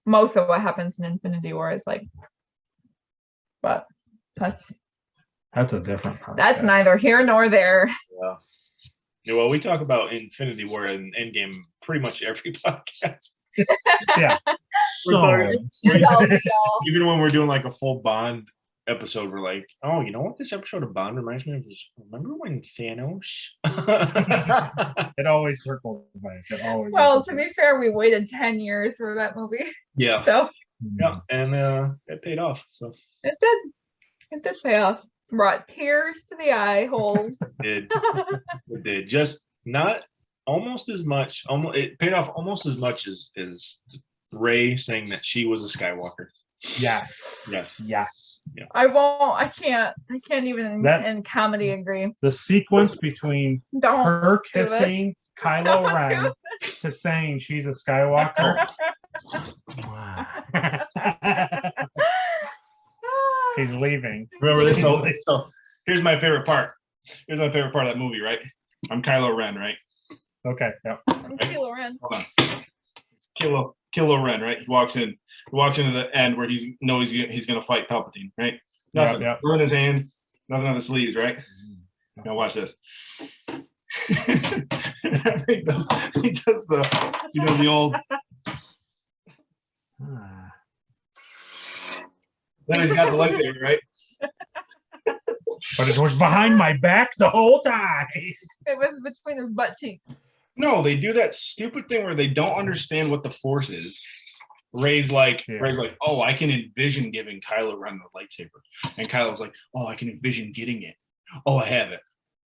most of what happens in Infinity War is like, but that's a different podcast. That's neither here nor there. Yeah, well, we talk about Infinity War and Endgame pretty much every podcast. Yeah. Even when we're doing like a full Bond episode, we're like, oh, you know what this episode of Bond reminds me of is, remember when Thanos? It always circles back. Well, to be fair, we waited 10 years for that movie. Yeah. So yeah, and it paid off. So it did pay off. Brought tears to the eye holes. It did. Just not almost as much. It paid off almost as much as Rey saying that she was a Skywalker. Yes. Yeah. I can't even in comedy agree. The sequence between her kissing Kylo Ren to saying she's a Skywalker. He's leaving. Remember this? So here's my favorite part. Here's my favorite part of that movie, right? I'm Kylo Ren, right? Okay. Yep. I'm Kylo Ren. Hold on. It's Kylo Ren, right? He walks into the end where he's gonna fight Palpatine, right? Nothing. Yep. In his hand, nothing on the sleeves, right? Now watch this. he does the old. Then he's got the lightsaber, right? But it was behind my back the whole time. It was between his butt cheeks. No, they do that stupid thing where they don't understand what the Force is. Rey's like, oh, I can envision giving Kylo Ren the lightsaber. And Kylo's like, oh, I can envision getting it. Oh, I have it.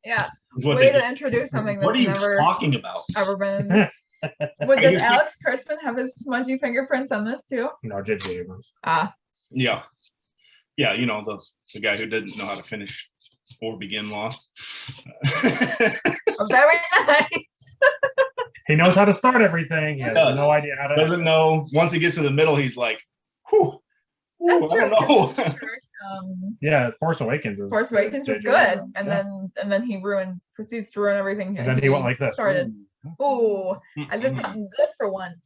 Yeah. Way to introduce something that's never talking about? Ever been. Did Alex Kurtzman have his smudgy fingerprints on this too? No, J.J. Abrams. Yeah. Yeah, the guy who didn't know how to finish or begin Lost. Very nice. He knows how to start everything. He has no idea how to. Doesn't know. Once he gets to the middle, he's like, whew. That's true. I don't know. Yeah, Force Awakens is good. And then he proceeds to ruin everything. And then he went like this. Started. Ooh, I did something good for once.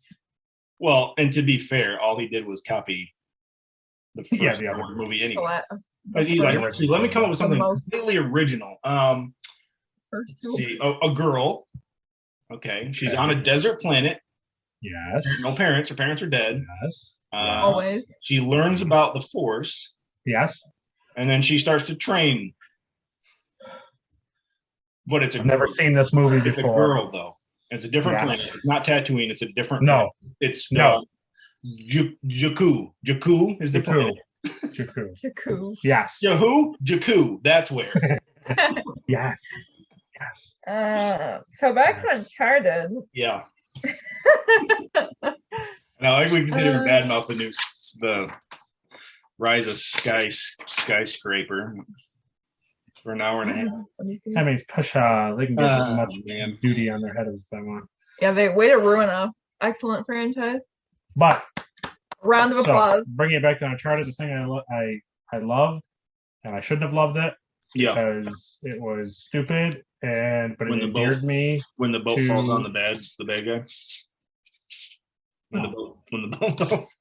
Well, and to be fair, all he did was copy the first movie anyway. He's like, let me come up with something completely original. A girl. Okay, she's on a desert planet. Yes. No parents. Her parents are dead. Yes. Always. She learns about the Force. Yes. And then she starts to train. But I've never seen this movie before. It's a girl, though. It's a different planet. It's not Tatooine. It's a different. No. It's Jakku. Jakku is the planet. Jakku. Yes. Jakku. That's where. Yes. So back to Uncharted. Yeah. Now, like we consider a bad mouth the Rise of Skyscraper for an hour and a half. I mean, push. They can get as much duty on their head as they want. Yeah, they way to ruin a excellent franchise. But round of applause. Bringing it back to Uncharted, the thing I loved, and I shouldn't have loved it because it was stupid, but it endeared me. When the boat falls on the bad guy. When the boat falls.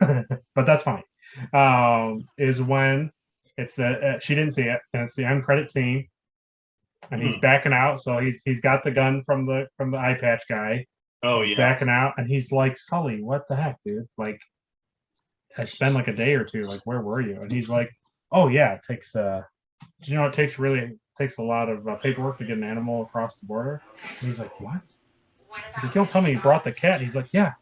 But that's fine. Is when it's she didn't see it, and it's the end credit scene, and he's backing out. So he's got the gun from the eye patch guy. Oh he's backing out, and he's like, Sully, what the heck, dude? Like, it's been like a day or two. Like, where were you? And he's like, oh yeah, it takes it takes a lot of paperwork to get an animal across the border. And he's like, what? He's like, you don't tell me you brought the cat. And he's like, yeah,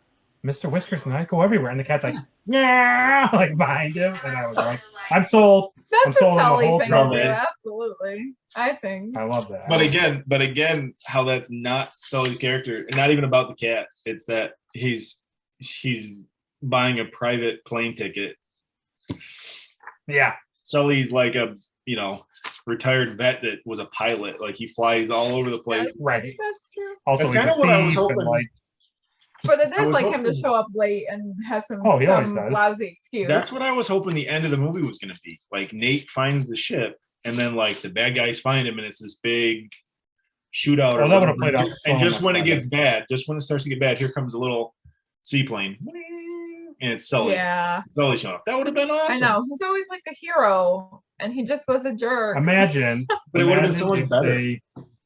Mr. Whiskers and I go everywhere. And the cat's like, yeah, like behind him. And I was like, I'm sold. That's I'm sold a Sully on the whole thing to do, absolutely. I think. I love that. But again, how that's not Sully's character, and not even about the cat. It's that he's buying a private plane ticket. Yeah. Sully's like a retired vet that was a pilot. Like he flies all over the place. Right. That's true. Also, that's kind of what I was hoping. But it is like him to show up late and have some lousy excuse. That's what I was hoping the end of the movie was going to be. Like Nate finds the ship, and then like the bad guys find him, and it's this big shootout. Well, that would have played out. And just when it gets bad, just when it starts to get bad, here comes a little seaplane, and it's Sully. Yeah, Sully showing up. That would have been awesome. I know. He's always like the hero, and he just was a jerk. Imagine, but it would have been so much better. They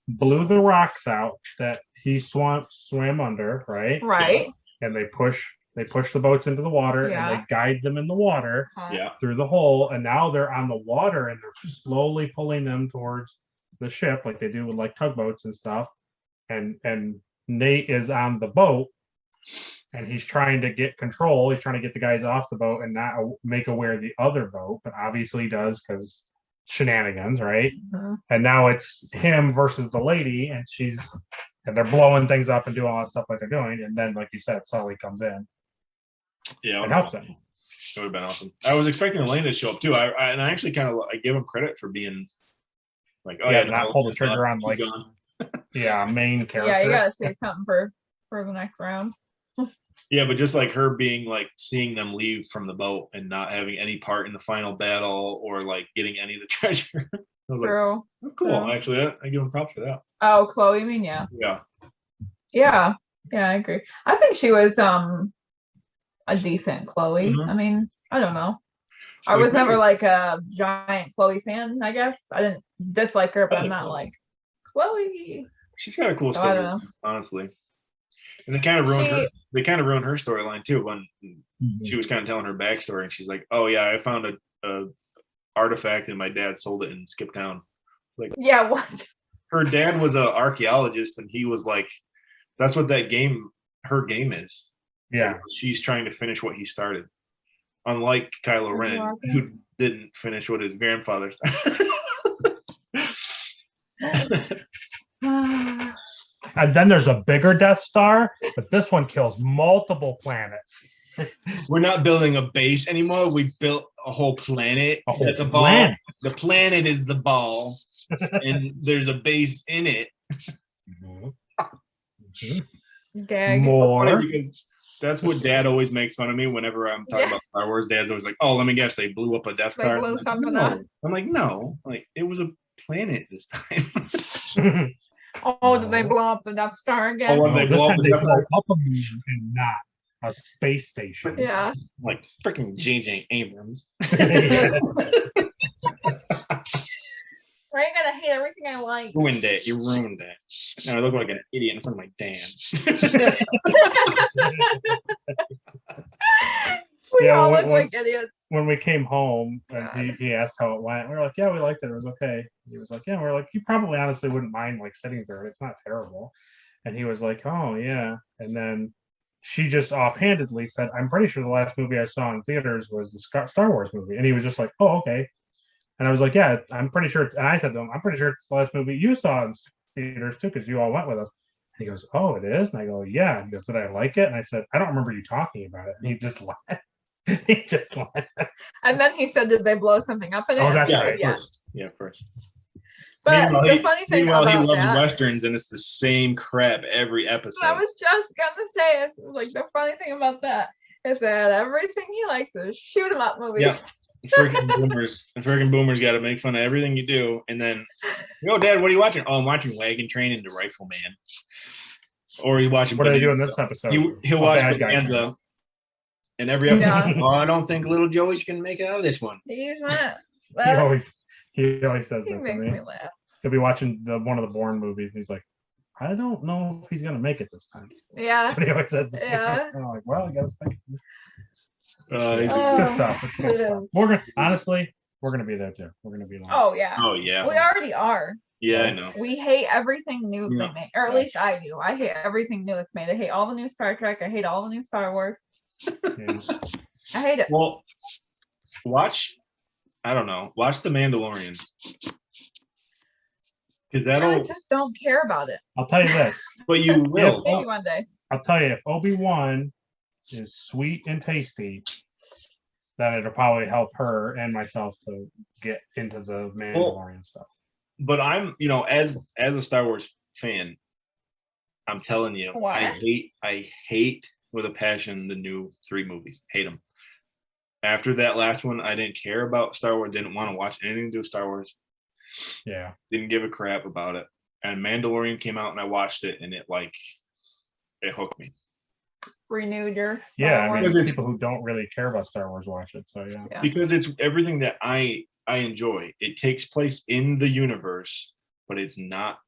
blew the rocks out that he swam under, right? Right. And they push the boats into the water, and they guide them in the water through the hole, and now they're on the water, and they're slowly pulling them towards the ship like they do with like tugboats and stuff. And Nate is on the boat, and he's trying to get control. He's trying to get the guys off the boat and not make aware of the other boat, but obviously he does because shenanigans, right? Mm-hmm. And now it's him versus the lady, and they're blowing things up and doing all that stuff like they're doing. And then, like you said, Sully comes in. Yeah, and helps them. It would have been awesome. I was expecting Elena to show up too. I actually kind of give him credit for being like, not pull the trigger on like main character. Yeah, you gotta say something for the next round. Yeah, but just like her being like seeing them leave from the boat and not having any part in the final battle or like getting any of the treasure. I was like, that's cool. True. Actually, I give him props for that. Oh, Chloe, you mean Yeah, I agree. I think she was a decent Chloe. Mm-hmm. I mean, I don't know. I was never like a giant Chloe fan, I guess. I didn't dislike her, but I'm not like Chloe. She's got a cool story, honestly. And they kind of ruined her. They kind of ruined her storyline too when she was kind of telling her backstory, and she's like, "Oh yeah, I found a artifact, and my dad sold it and skipped town." Like, yeah, what? Her dad was an archaeologist, and he was like, "That's what her game is." Yeah, she's trying to finish what he started. Unlike Kylo Ren, who didn't finish what his grandfather started. And then there's a bigger Death Star, but this one kills multiple planets. We're not building a base anymore. We built a whole planet. That's a ball. Planet. The planet is the ball, and there's a base in it. Gag. More. Because that's what Dad always makes fun of me whenever I'm talking about Star Wars. Dad's always like, "Oh, let me guess, they blew up a Death Star." They blew something up. I'm like, no, like it was a planet this time. Oh, did they blow up the Death Star again? Oh, they blow up the Death Star up a moon and not a space station. Yeah. Like freaking J.J. Abrams. Why are you gonna hate everything I like? Ruined it. You ruined it. Now I look like an idiot in front of my dad. We all look like idiots. When we came home and he asked how it went, we were like, yeah, we liked it. It was okay. He was like, yeah. We're like, you probably honestly wouldn't mind like sitting there. It's not terrible. And he was like, oh yeah. And then she just offhandedly said, I'm pretty sure the last movie I saw in theaters was the Star Wars movie. And he was just like, oh, okay. And I was like, yeah, I'm pretty sure. And I said to him, I'm pretty sure it's the last movie you saw in theaters too, because you all went with us. He goes, "Oh, it is?" And I go, "Yeah." He goes, "Did I like it?" And I said, "I don't remember you talking about it." And he just laughed. He just laughed. And then he said, "Did they blow something up in it?" Oh, that's And I right. said, yes. Yeah, of course. But the funny thing about he loves that, westerns, and it's the same crap every I episode. was just gonna say, it's like the funny thing about that is that everything he likes is shoot 'em up movies. Yeah. Freaking boomers got to make fun of everything you do, and then, Dad, what are you watching? Oh, I'm watching Wagon Train and The Rifleman. Or he's watching. What are they doing this episode? He'll watch Bonanza, and every episode. Oh, I don't think little Joey's gonna make it out of this one. He's not. He always says He that. makes me laugh. He'll be watching one of the Bourne movies, and he's like, "I don't know if he's gonna make it this time." Yeah. But he always says, Yeah. I'm like, well, I guess. It's good stuff. It's good stuff. We're gonna be there too. We're gonna be. Oh yeah. Oh yeah. We already are. Yeah, I know. We hate everything new they make, or at least I do. I hate everything new that's made. I hate all the new Star Trek. I hate all the new Star Wars. Yeah. I hate it. Well, watch The Mandalorian. Because I just don't care about it. I'll tell you this. But you will. Maybe one day. I'll tell you, if Obi-Wan is sweet and tasty, then it'll probably help her and myself to get into the Mandalorian stuff. But I'm, as a Star Wars fan, I'm telling you, Why? I hate with a passion the new 3 movies. Hate them. After that last one, I didn't care about Star Wars. Didn't want to watch anything to do with Star Wars. Yeah. Didn't give a crap about it. And Mandalorian came out, and I watched it, and it hooked me. Renewed your Yeah, Star I Wars. mean, people who don't really care about Star Wars watch it. So yeah. Because it's everything that I enjoy. It takes place in the universe, but it's not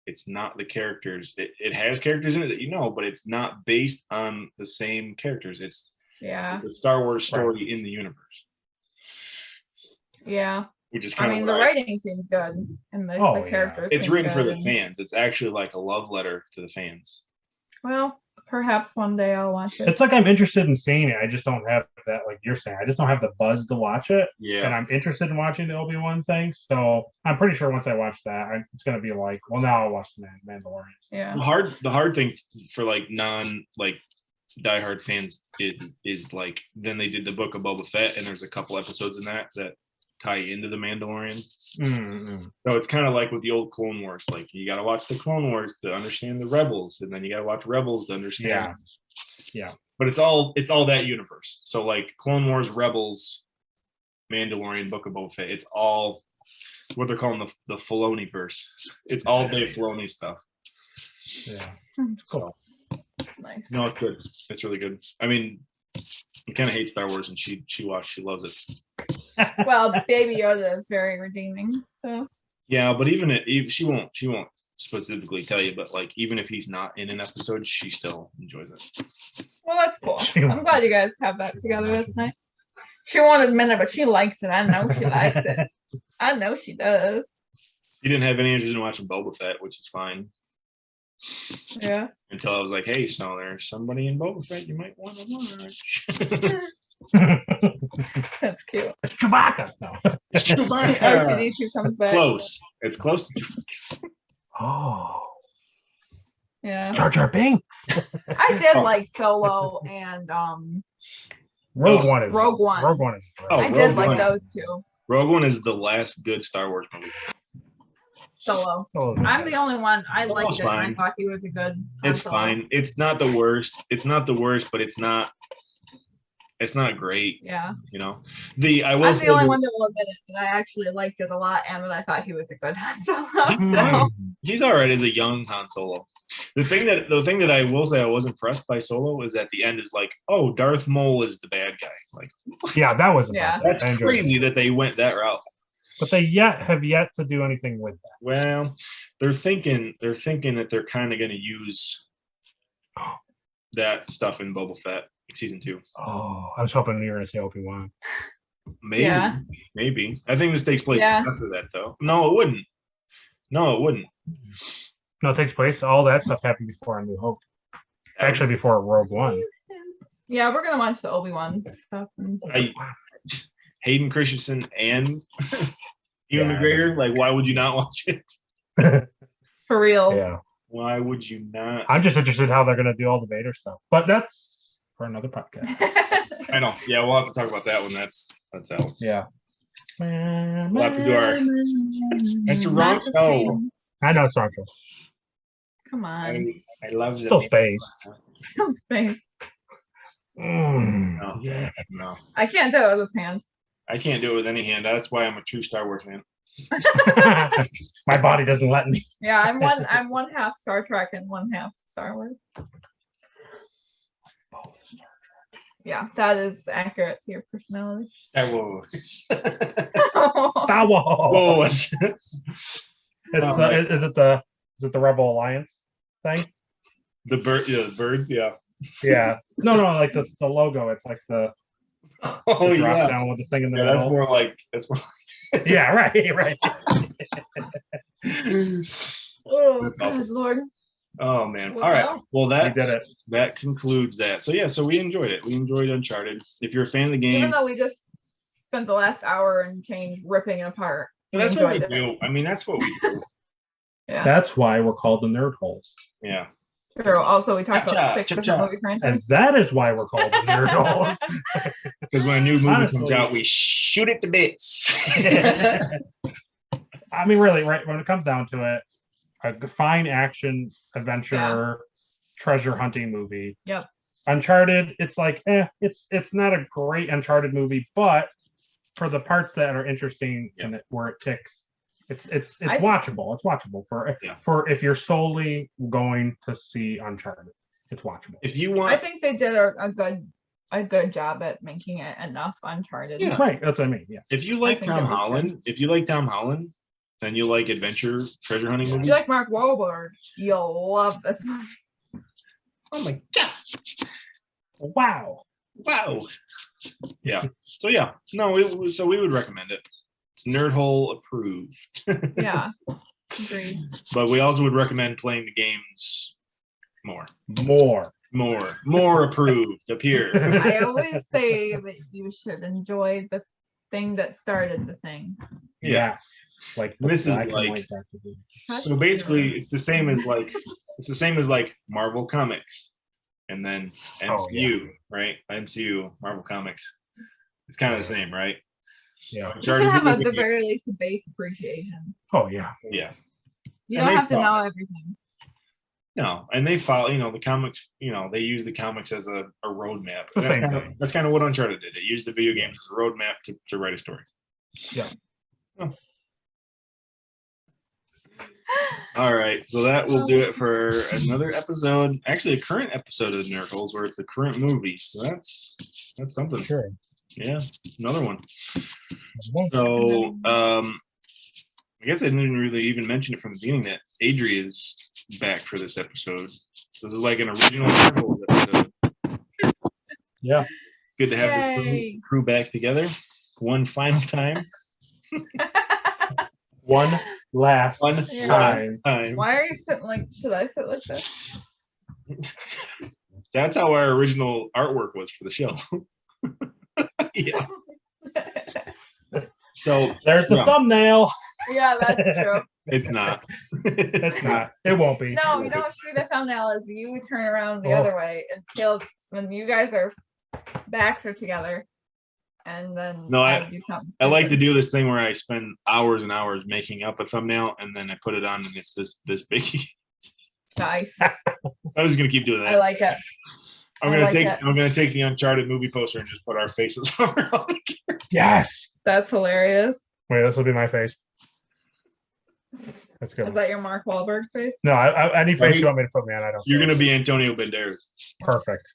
the characters. It has characters in it that but it's not based on the same characters. It's the Star Wars story in the universe. Yeah. Which is kind of the writing seems good, and the characters. It's written for the fans. It's actually like a love letter to the fans. Well, perhaps one day I'll watch it. It's like I'm interested in seeing it. I just don't have that, like you're saying. I just don't have the buzz to watch it. Yeah. And I'm interested in watching the Obi-Wan thing. So I'm pretty sure once I watch that, it's going to be like, well, now I'll watch the Mandalorian. Yeah. The hard thing for diehard fans is like, then they did the Book of Boba Fett, and there's a couple episodes in that tie into the Mandalorian. Mm-hmm. So it's kind of like with the old Clone Wars. Like, you got to watch the Clone Wars to understand the Rebels, and then you got to watch Rebels to understand. Yeah. But it's all that universe. So like Clone Wars, Rebels, Mandalorian, Book of Boba Fett. It's all what they're calling the Filoni verse. It's all Dave Filoni stuff. Yeah. Cool. Nice. No, it's good. It's really good. I mean, I kind of hate Star Wars, and she loves it. Well, Baby Yoda is very redeeming. So yeah, but even she won't specifically tell you, but like even if he's not in an episode, she still enjoys it. Well, that's cool. I'm glad you guys have that together. That's nice. She won't admit it, but she likes it. I know she likes it. I know she does. She didn't have any interest in watching Boba Fett, which is fine. Yeah. Until I was like, hey, so there's somebody in Boba Fett you might want to watch. That's cute. It's Chewbacca. No. It's Chewbacca. R2D2 comes back. Close. It's close to Chewbacca. Oh. Yeah. Jar Jar Binks. I did like Solo and Rogue One is Rogue One. Rogue One is great. Oh, I did Rogue like One. those two. Rogue One is the last good Star Wars movie. Solo. Solo's I'm the only one. I Solo's liked it. And I fine. thought he was a good. It's Solo. fine. It's not the worst. It's not the worst, but it's not great. Yeah. I will I'm say the only that one that will admit it. That I actually liked it a lot, and that I thought he was a good Han Solo. So he's all right as a young Han Solo. The thing that I will say I was impressed by Solo is at the end is like, oh, Darth Maul is the bad guy. Like, Yeah, that was Yeah. impressive. that's crazy that they went that route. But they have yet to do anything with that. Well, they're thinking that they're kind of going to use that stuff in Boba Fett season 2. Oh, I was hoping you were going to say Obi-Wan. Maybe, Yeah. maybe. I think this takes place Yeah. after that, though. No, it wouldn't. No, it takes place. All that stuff happened before A New Hope. Actually, before Rogue One. yeah, we're gonna watch the Obi-Wan stuff. Hayden Christensen and Ewan Yeah, McGregor. Like, why would you not watch it? For real. Yeah. Why would you not? I'm just interested in how they're going to do all the Vader stuff, but that's for another podcast. I know. Yeah, we'll have to talk about that one. That's out. Yeah. We'll have to do our. It's a wrong show. I know it's not true. Come on. I love Still it. space. Still space. No. Yeah. No. I can't do it with his hands. I can't do it with any hand. That's why I'm a true Star Wars fan. My body doesn't let me. Yeah, I'm one half Star Trek and one half Star Wars. Yeah, that is accurate to your personality. Star Wars. Star Wars. Whoa. Is it the Rebel Alliance thing? The birds, yeah. Yeah. No, like the logo. It's like the Oh drop yeah. down with the thing in the Yeah, middle. that's more like Yeah, right. Oh, That's awesome. good Lord. Oh man. Well, All right. Well, We that did it. that concludes that. So yeah, so we enjoyed it. We enjoyed Uncharted. If you're a fan of the Even game, though we just spent the last hour and change ripping it apart. that's what we enjoyed it. do. I mean, that's what we do. Yeah. That's why we're called the Nerd Holes. Yeah. True. Also, we talked about 6 Cha-cha. different movie franchises. And that is why we're called the Nerd Holes. Because when a new movie comes Honestly. out, we shoot it to bits. I mean, really, right when it comes down to it, a fine action adventure treasure hunting movie. Yep. Uncharted, it's like, it's not a great Uncharted movie, but for the parts that are interesting and where it ticks, it's watchable. It's watchable for if you're solely going to see Uncharted. It's watchable. If you I want, think they did a good job at making it enough Uncharted. Yeah. Right, that's what I mean. Yeah. if you like I think Tom it was Holland, then you like adventure treasure hunting If movies. you like Mark Wahlberg, you'll love this one. Oh my god! Wow. Wow. Yeah. So yeah, no. So we would recommend it. It's Nerd Hole approved. Yeah. Agreed. But we also would recommend playing the games more. More approved up here. I always say that you should enjoy the thing that started the thing. Yeah. Yes. Like This is black and like- white Back to the Future. So basically, it's the same as like Marvel Comics, and then MCU, right? MCU, Marvel Comics. It's kind of the same, right? Yeah. You should have at the very least a base appreciation. Oh yeah. Yeah. You And don't they have to thought- know everything. No, and they follow, the comics, they use the comics as a roadmap. The same thing. That's kind of what Uncharted did. It used the video games as a roadmap to write a story. Yeah. Oh. All right, so that will do it for another episode. Actually, a current episode of the Nerd Holes where it's a current movie. So that's something. Sure. Yeah, another one. So I guess I didn't really even mention it from the beginning that Adri is back for this episode. So this is like an original Nerd Holes episode. Yeah. It's good to have the Yay. crew back together one final time. One last One Yeah. last time. Why are you sitting like, should I sit like this? That's how our original artwork was for the show. Yeah. So There's the no, thumbnail. Yeah, that's true. it's not. It's not. It won't be. No, you know what should be the thumbnail is you turn around the Oh. other way until when you guys are backs are together, and then No, I do something. I like to stupid. do this thing where I spend hours and hours making up a thumbnail and then I put it on and it's this big. Nice. I was gonna keep doing I that. like it. I'm I gonna like take that. I'm gonna take the Uncharted movie poster and just put our faces over all the Yes. That's hilarious. Wait, this will be my face. That's good. Is that your Mark Wahlberg face? No, any face you want me to put me on, I don't. You're care. gonna be Antonio Banderas. Perfect.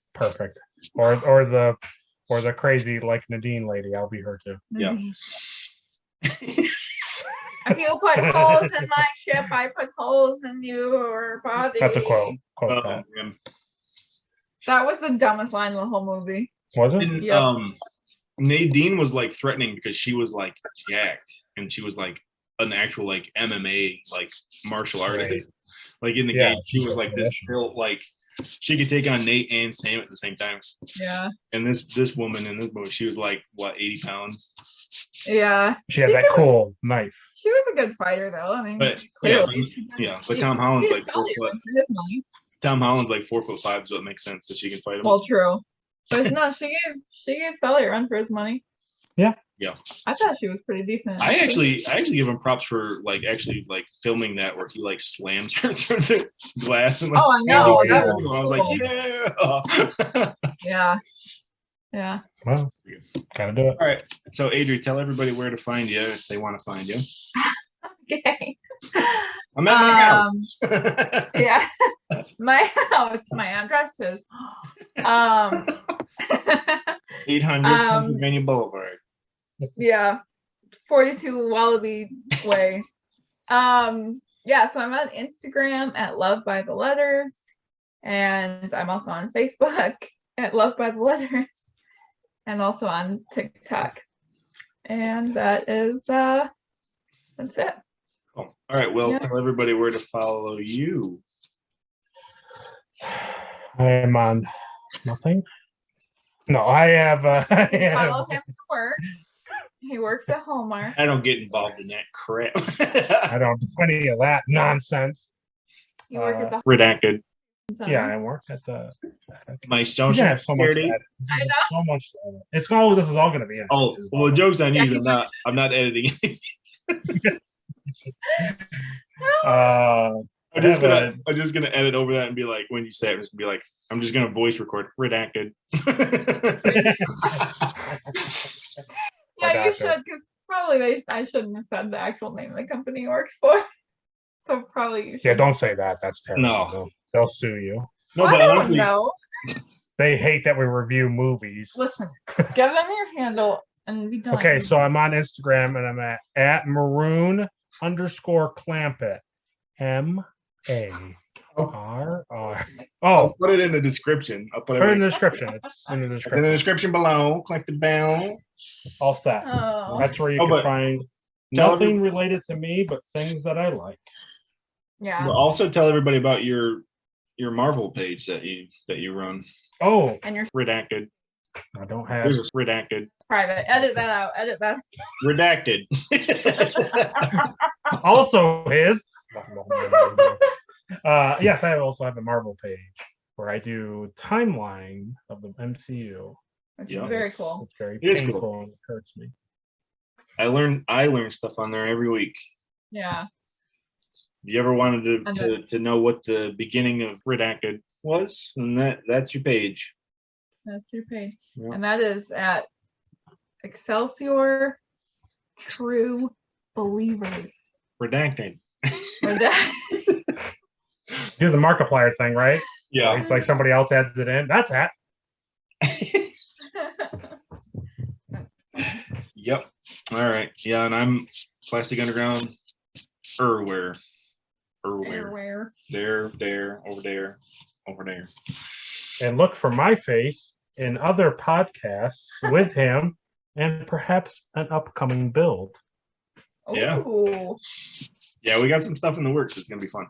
Or the crazy like Nadine lady. I'll be her too. Yeah. If you put holes in my ship, I put holes in your body. That's a quote. Quote that. Man. That was the dumbest line in the whole movie. Was it? And, Yep. Nadine was like threatening because she was like jacked and she was like an actual like MMA like martial artist. Like in the Yeah, game, she was like this built like she could take on Nate and Sam at the same time. Yeah. And this woman in this movie, she was like what 80 pounds. Yeah. She had that cool knife. she was a good fighter though. I mean, But clearly. but Tom Holland's like 4 Sully foot. for his money. Tom Holland's like 4'5", so it makes sense that she can fight him. Well, true. But no, she gave Sully a run for his money. Yeah. Yeah. I thought she was pretty decent. I actually give him props for actually filming that where he slams her through the glass and I know. That was I was like, yeah. Yeah. Yeah. Well, gotta do it. All right. So Adri, tell everybody where to find you if they want to find you. Okay. I'm at my house. Yeah. My house. My address is 800 Pennsylvania Boulevard. Yeah. 42 Wallaby Way. Yeah, so I'm on Instagram at Love by the Letters. And I'm also on Facebook at Love by the Letters. And also on TikTok. And that is that's it. Cool. All right, well, Yeah. tell everybody where to follow you. I am on nothing. No, I have. Follow him to work. He works at Hallmark. I don't get involved in that crap. I don't do any of that nonsense. You work at the Redacted. center. Yeah, I work at the. My You're social gonna have so much. To security. edit. I know. So much. To edit. It's all. This is all gonna be in. Oh, well, the joke's on you. Yeah, I'm not editing. I'm I'm just gonna edit over that and be like, when you say it, just be like, I'm just gonna voice record redacted. Yeah, you should, because probably I shouldn't have said the actual name of the company he works for. So probably you should. Yeah, don't say that. That's terrible. No. They'll sue you. No, I but don't honestly, know. They hate that we review movies. Listen, give them your handle and be done. Okay, so I'm on Instagram and I'm at maroon_clampett. MARR. I'll Oh, put it in the description. I'll put put it in it the description. It's in the in the description. description below. Click the bell. All set. Oh, That's where you Oh, can but find tell nothing related to me, but things that I like. yeah. But also tell everybody about your Marvel page that you run. Oh, And you're Redacted. I don't have. There's redacted. private. Edit that out. Edit that. Redacted. Also his. Yes, I also have a Marvel page where I do timeline of the MCU. Which Yeah, is very It's- cool. It's very It is painful cool. and it hurts me. I learn stuff on there every week. Yeah. If you ever wanted And to know what the beginning of Redacted was, and that's your page. That's your page. Yeah. And that is at Excelsior True Believers. Redacted. Or that- Do the Markiplier thing, right? Yeah. It's like somebody else adds it in. That's it. Yep. All right. Yeah, and I'm Plastic Underground. Where? Where? There, over there, over there. And look for my face in other podcasts with him and perhaps an upcoming build. Yeah. Ooh. Yeah, we got some stuff in the works. It's gonna be fun.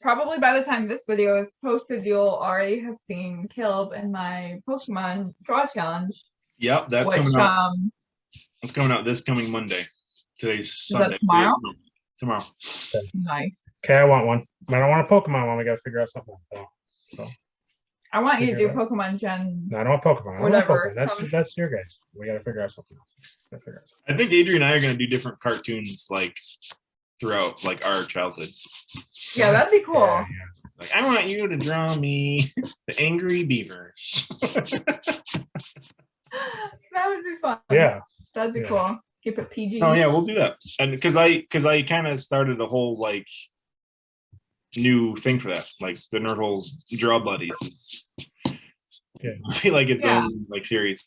Probably by the time this video is posted, you'll already have seen Caleb and my Pokemon Draw Challenge. Yep, that's Which coming out. It's coming out this coming Monday. Today's Sunday. tomorrow? Tomorrow. nice. Okay, I want one. But I don't want a Pokemon one. We got to figure out something else. So, I want you to do Figure it Pokemon Gen. no, I don't want Pokemon. I don't Whatever, want Pokemon. some- That's your guys. We got to figure out something else. I think Adri and I are gonna do different cartoons throughout our childhood. Yeah, that'd be cool. Yeah, I want you to draw me the angry beavers. That would be fun. yeah. That'd be Yeah. cool. Keep it PG. Oh yeah, we'll do that. And because I kind of started a whole new thing for that, the Nerdholes Draw Buddies. Yeah. Be its Yeah. own series.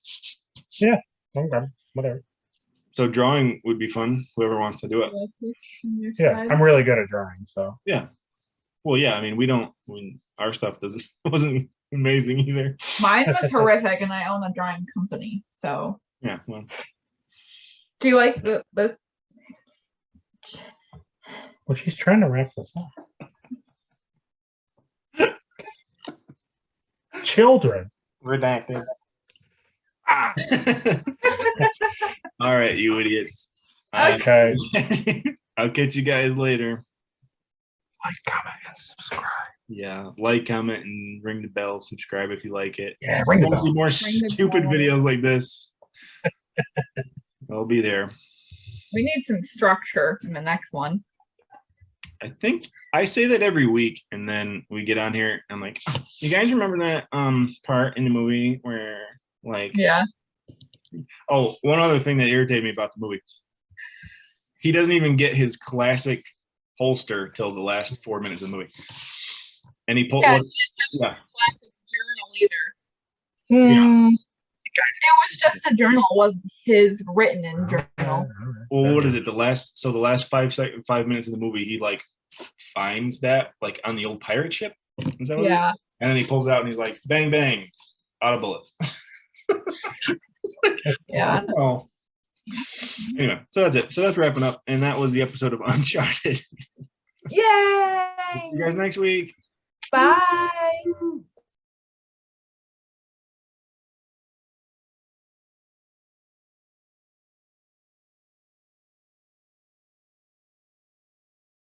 Okay, whatever. So drawing would be fun. Whoever wants to do it. Yeah, I'm really good at drawing. So Well, yeah. I mean, our stuff wasn't amazing either. Mine was horrific, and I own a drawing company. So, Yeah. Well. do you like this? well, she's trying to wrap this up. Children. Redacted. Ah. All right, you idiots. Okay. I'll catch you guys later. Like, comment, and subscribe. Yeah, like, comment, and ring the bell. Subscribe if you like it. Yeah, ring the Want to see bell. more the stupid bell. videos like this? I'll be there. We need some structure in the next one. I think I say that every week, and then we get on here. I'm like, "Oh, you guys remember that part in the movie where like Yeah. Oh, one other thing that irritated me about the movie. He doesn't even get his classic holster till the last 4 minutes of the movie. And he pulled Yeah, classic journal either. Yeah. It was just a journal, it wasn't his written in journal. Well, what is it? The last 5 minutes of the movie, he like finds that like on the old pirate ship. Is that what Yeah. And then he pulls out and he's like, bang bang, out of bullets. Yeah. Oh. Anyway, so that's it. So that's wrapping up. And that was the episode of Uncharted. Yay! See you guys next week. Bye.